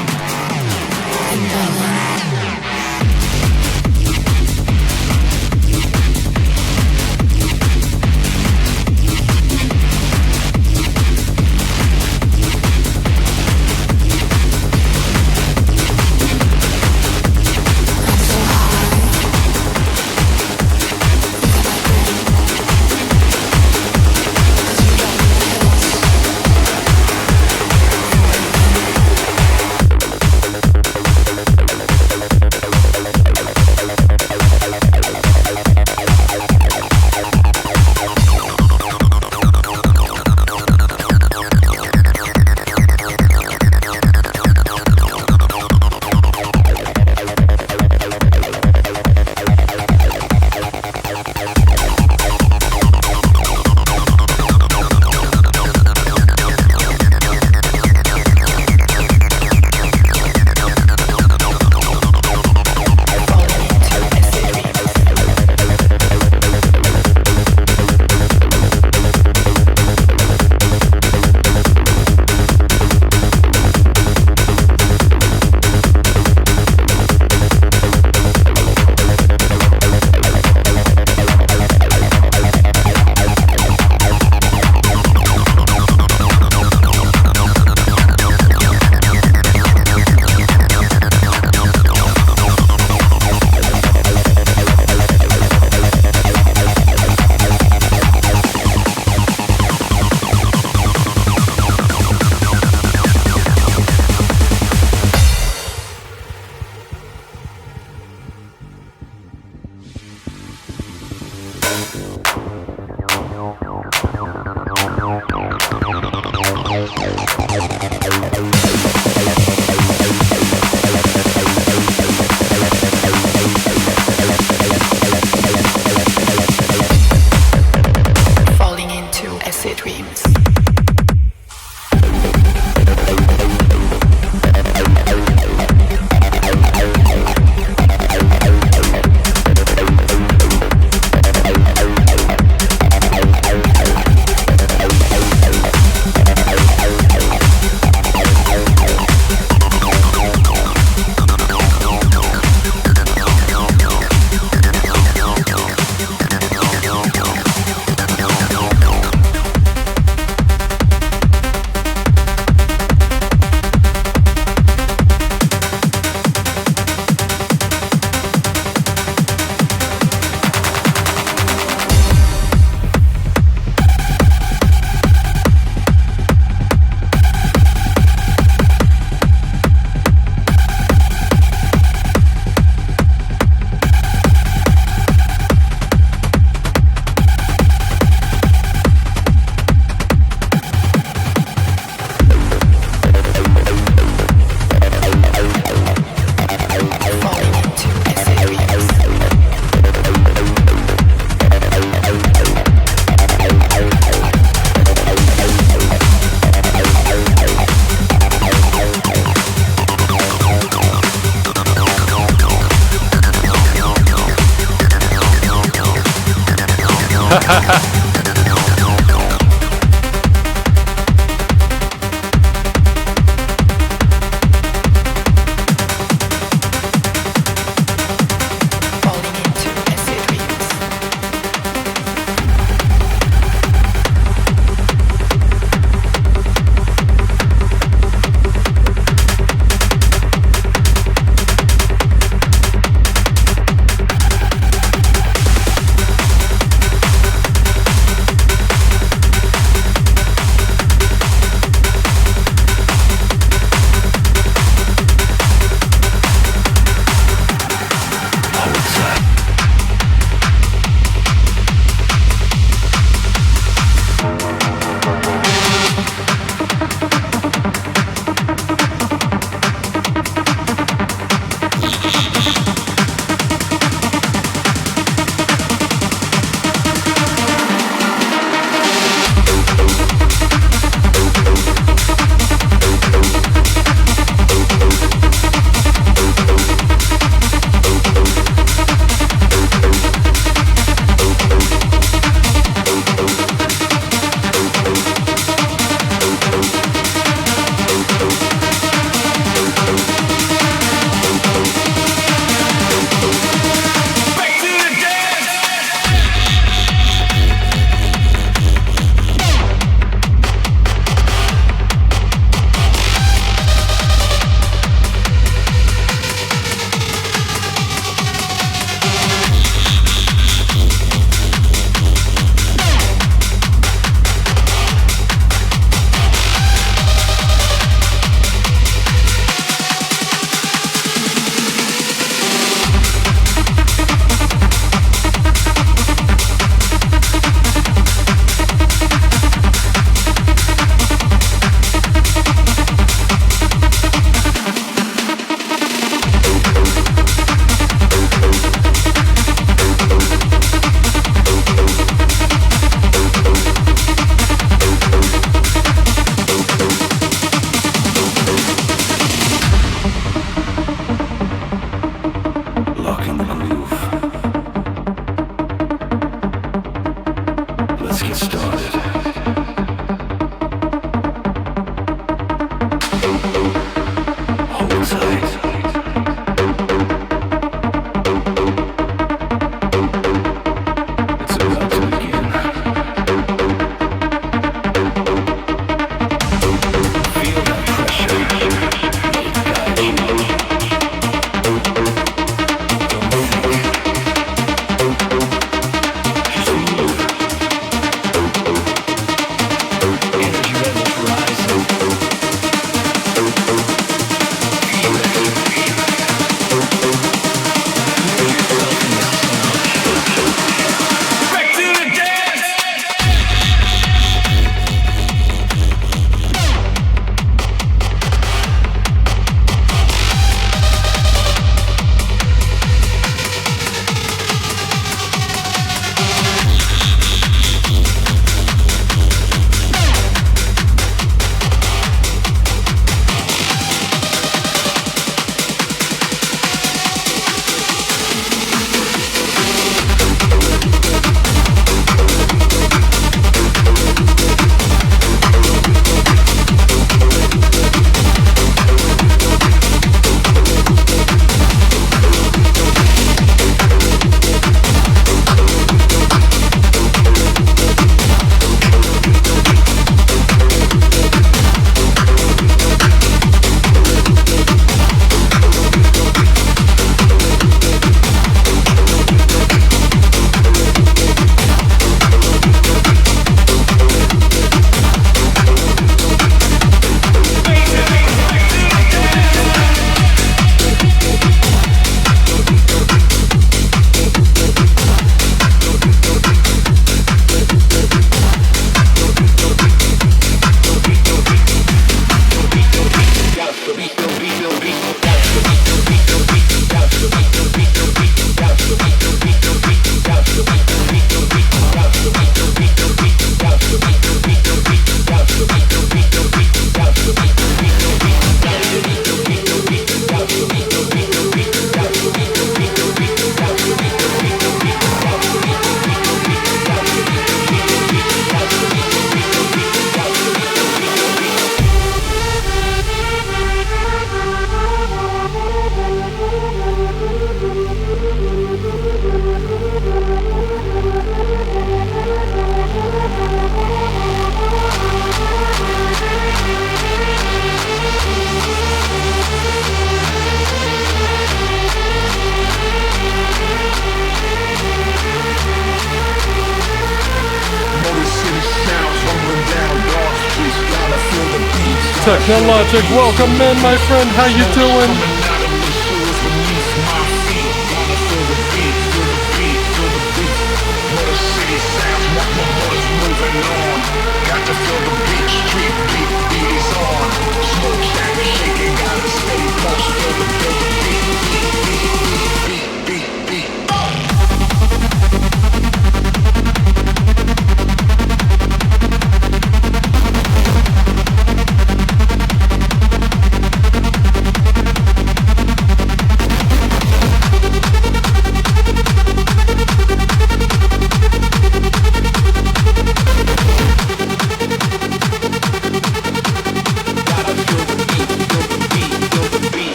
Technologic, welcome in, my friend. How you doing?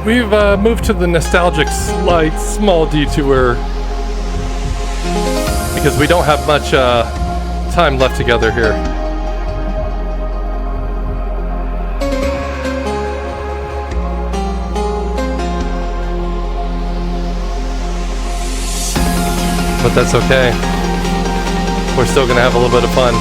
We've moved to the nostalgic slight small detour because we don't have much time left together here. But that's okay. We're still gonna have a little bit of fun.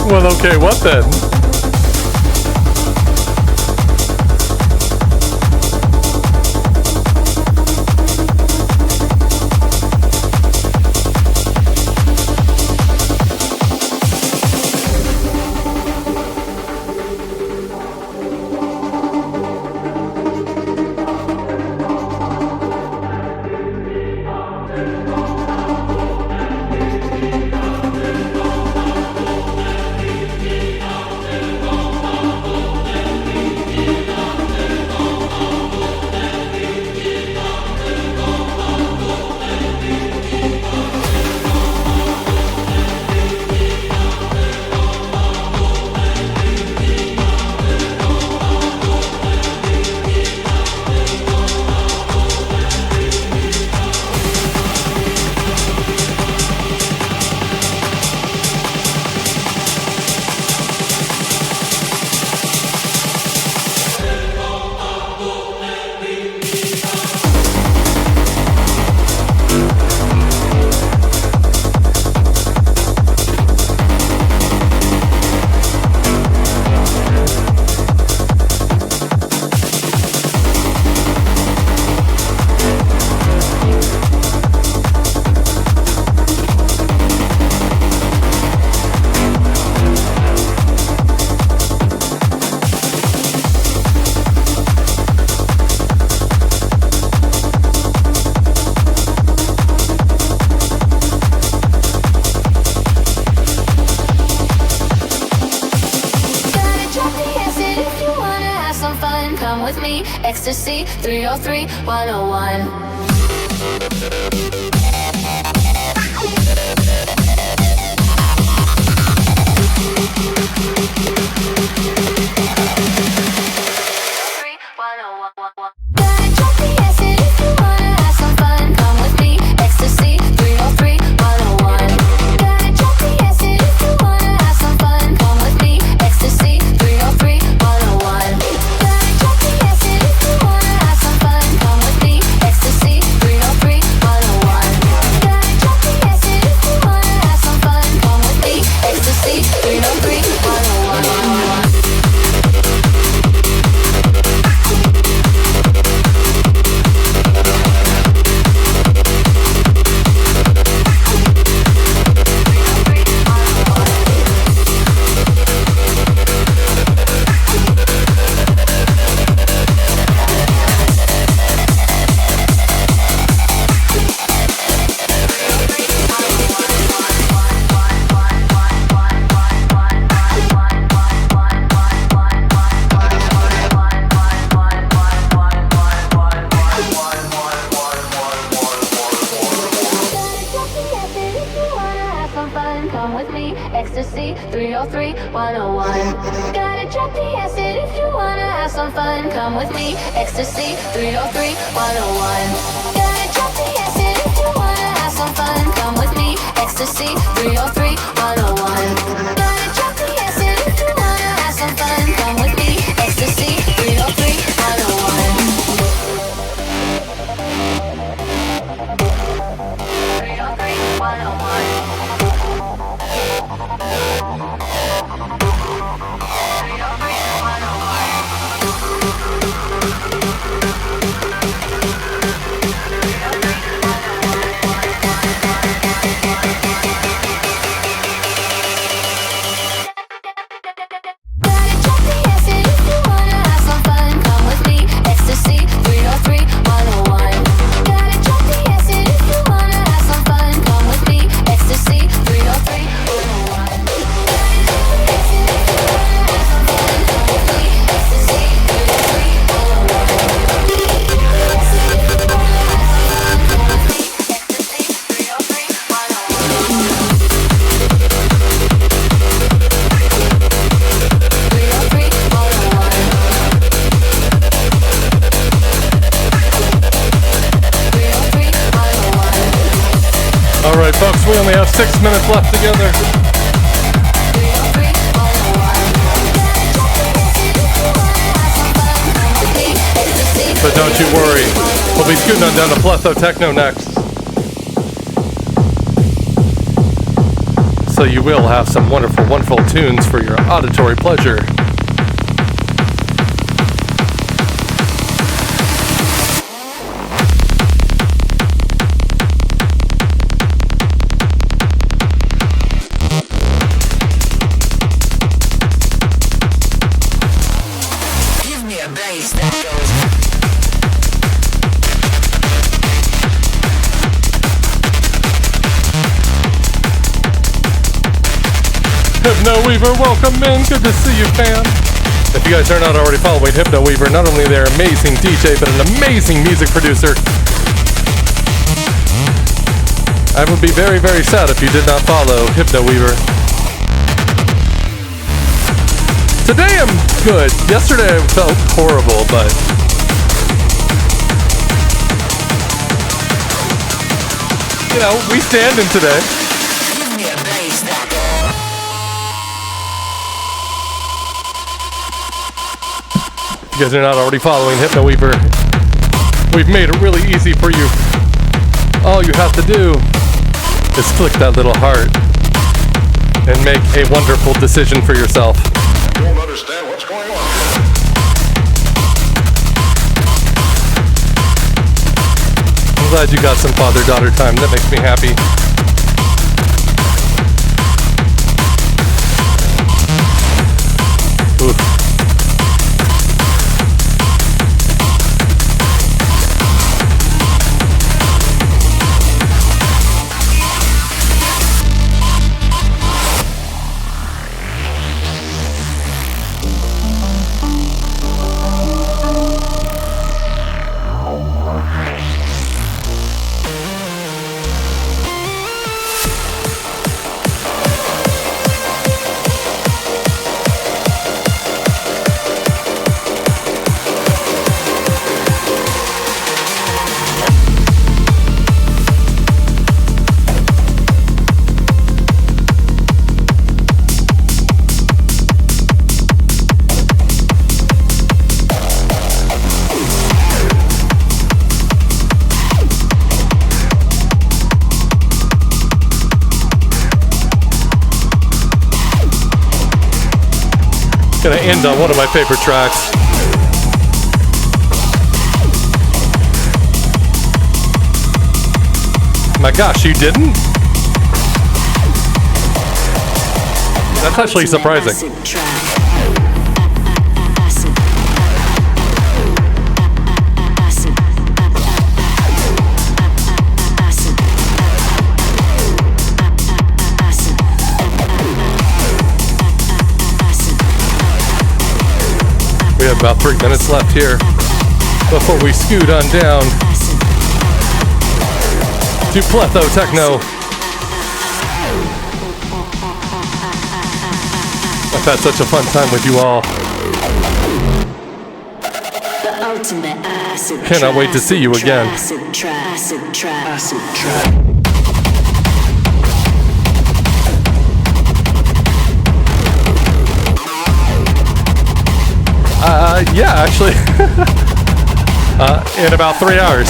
Well, okay, what then? Ecstasy 303 101. Ecstasy 303 101. Gotta drop the acid if you wanna have some fun. Come with me. Ecstasy 303 101. Gotta drop the acid if you wanna have some fun. Come with me. Ecstasy 303 101. Gotta drop the acid if you wanna have some fun. Come with me. Ecstasy 303 101. 303 101. Alright folks, we only have 6 minutes left together. But don't you worry, we'll be scooting on down to Pletho Techno next. So So you will have some wonderful, wonderful tunes for your auditory pleasure. Hypno Weaver, welcome in. Good to see you, fam. If you guys are not already following Hypno Weaver, not only they're an amazing DJ, but an amazing music producer. I would be very, very sad if you did not follow Hypno Weaver. Today I'm good. Yesterday I felt horrible, but you know, we stand in today. If you guys are not already following Hypno Weaver, we've made it really easy for you. All you have to do is click that little heart and make a wonderful decision for yourself. I don't understand what's going on. I'm glad you got some father-daughter time. That makes me happy. Oof. Gonna end on one of my favorite tracks. My gosh, you didn't? That's actually surprising. We have about 3 minutes left here before we scoot on down to Pletho Techno. I've had such a fun time with you all. Cannot wait to see you again. Yeah, actually. In about 3 hours.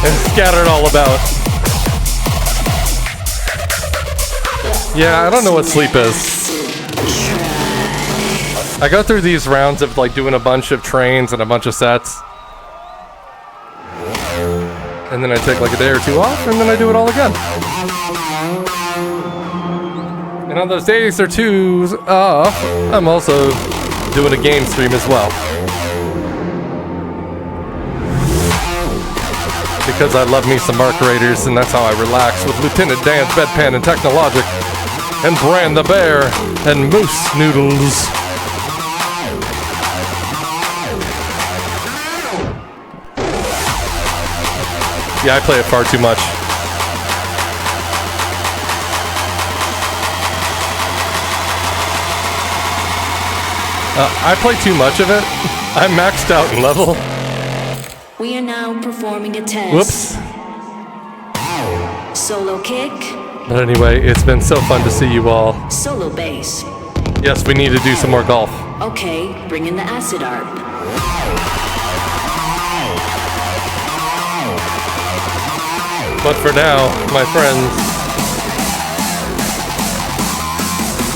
And scattered all about. Yeah, I don't know what sleep is. I go through these rounds of like doing a bunch of trains and a bunch of sets. And then I take like a day or two off, and then I do it all again. And on those days or twos off, I'm also doing a game stream as well. Because I love me some Mark Raiders, and that's how I relax with Lieutenant Dan's Bedpan and Technologic, and Bran the Bear, and Moose Noodles. Yeah, I play it far too much. I play too much of it. I'm maxed out in level. We are now performing a test. Whoops. Solo kick. But anyway, it's been so fun to see you all. Solo bass. Yes, we need to do some more golf. Okay, bring in the acid arp. But for now, my friends,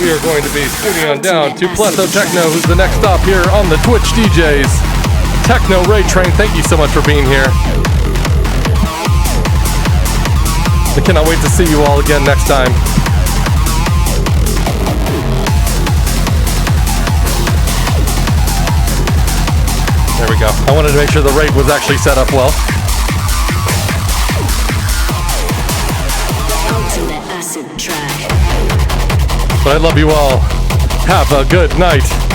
we are going to be scooting on down to Pletho Techno, who's the next stop here on the Twitch DJs. Techno Ray Train, thank you so much for being here. I cannot wait to see you all again next time. There we go. I wanted to make sure the rate was actually set up well. Ultimate acid track. But I love you all. Have a good night.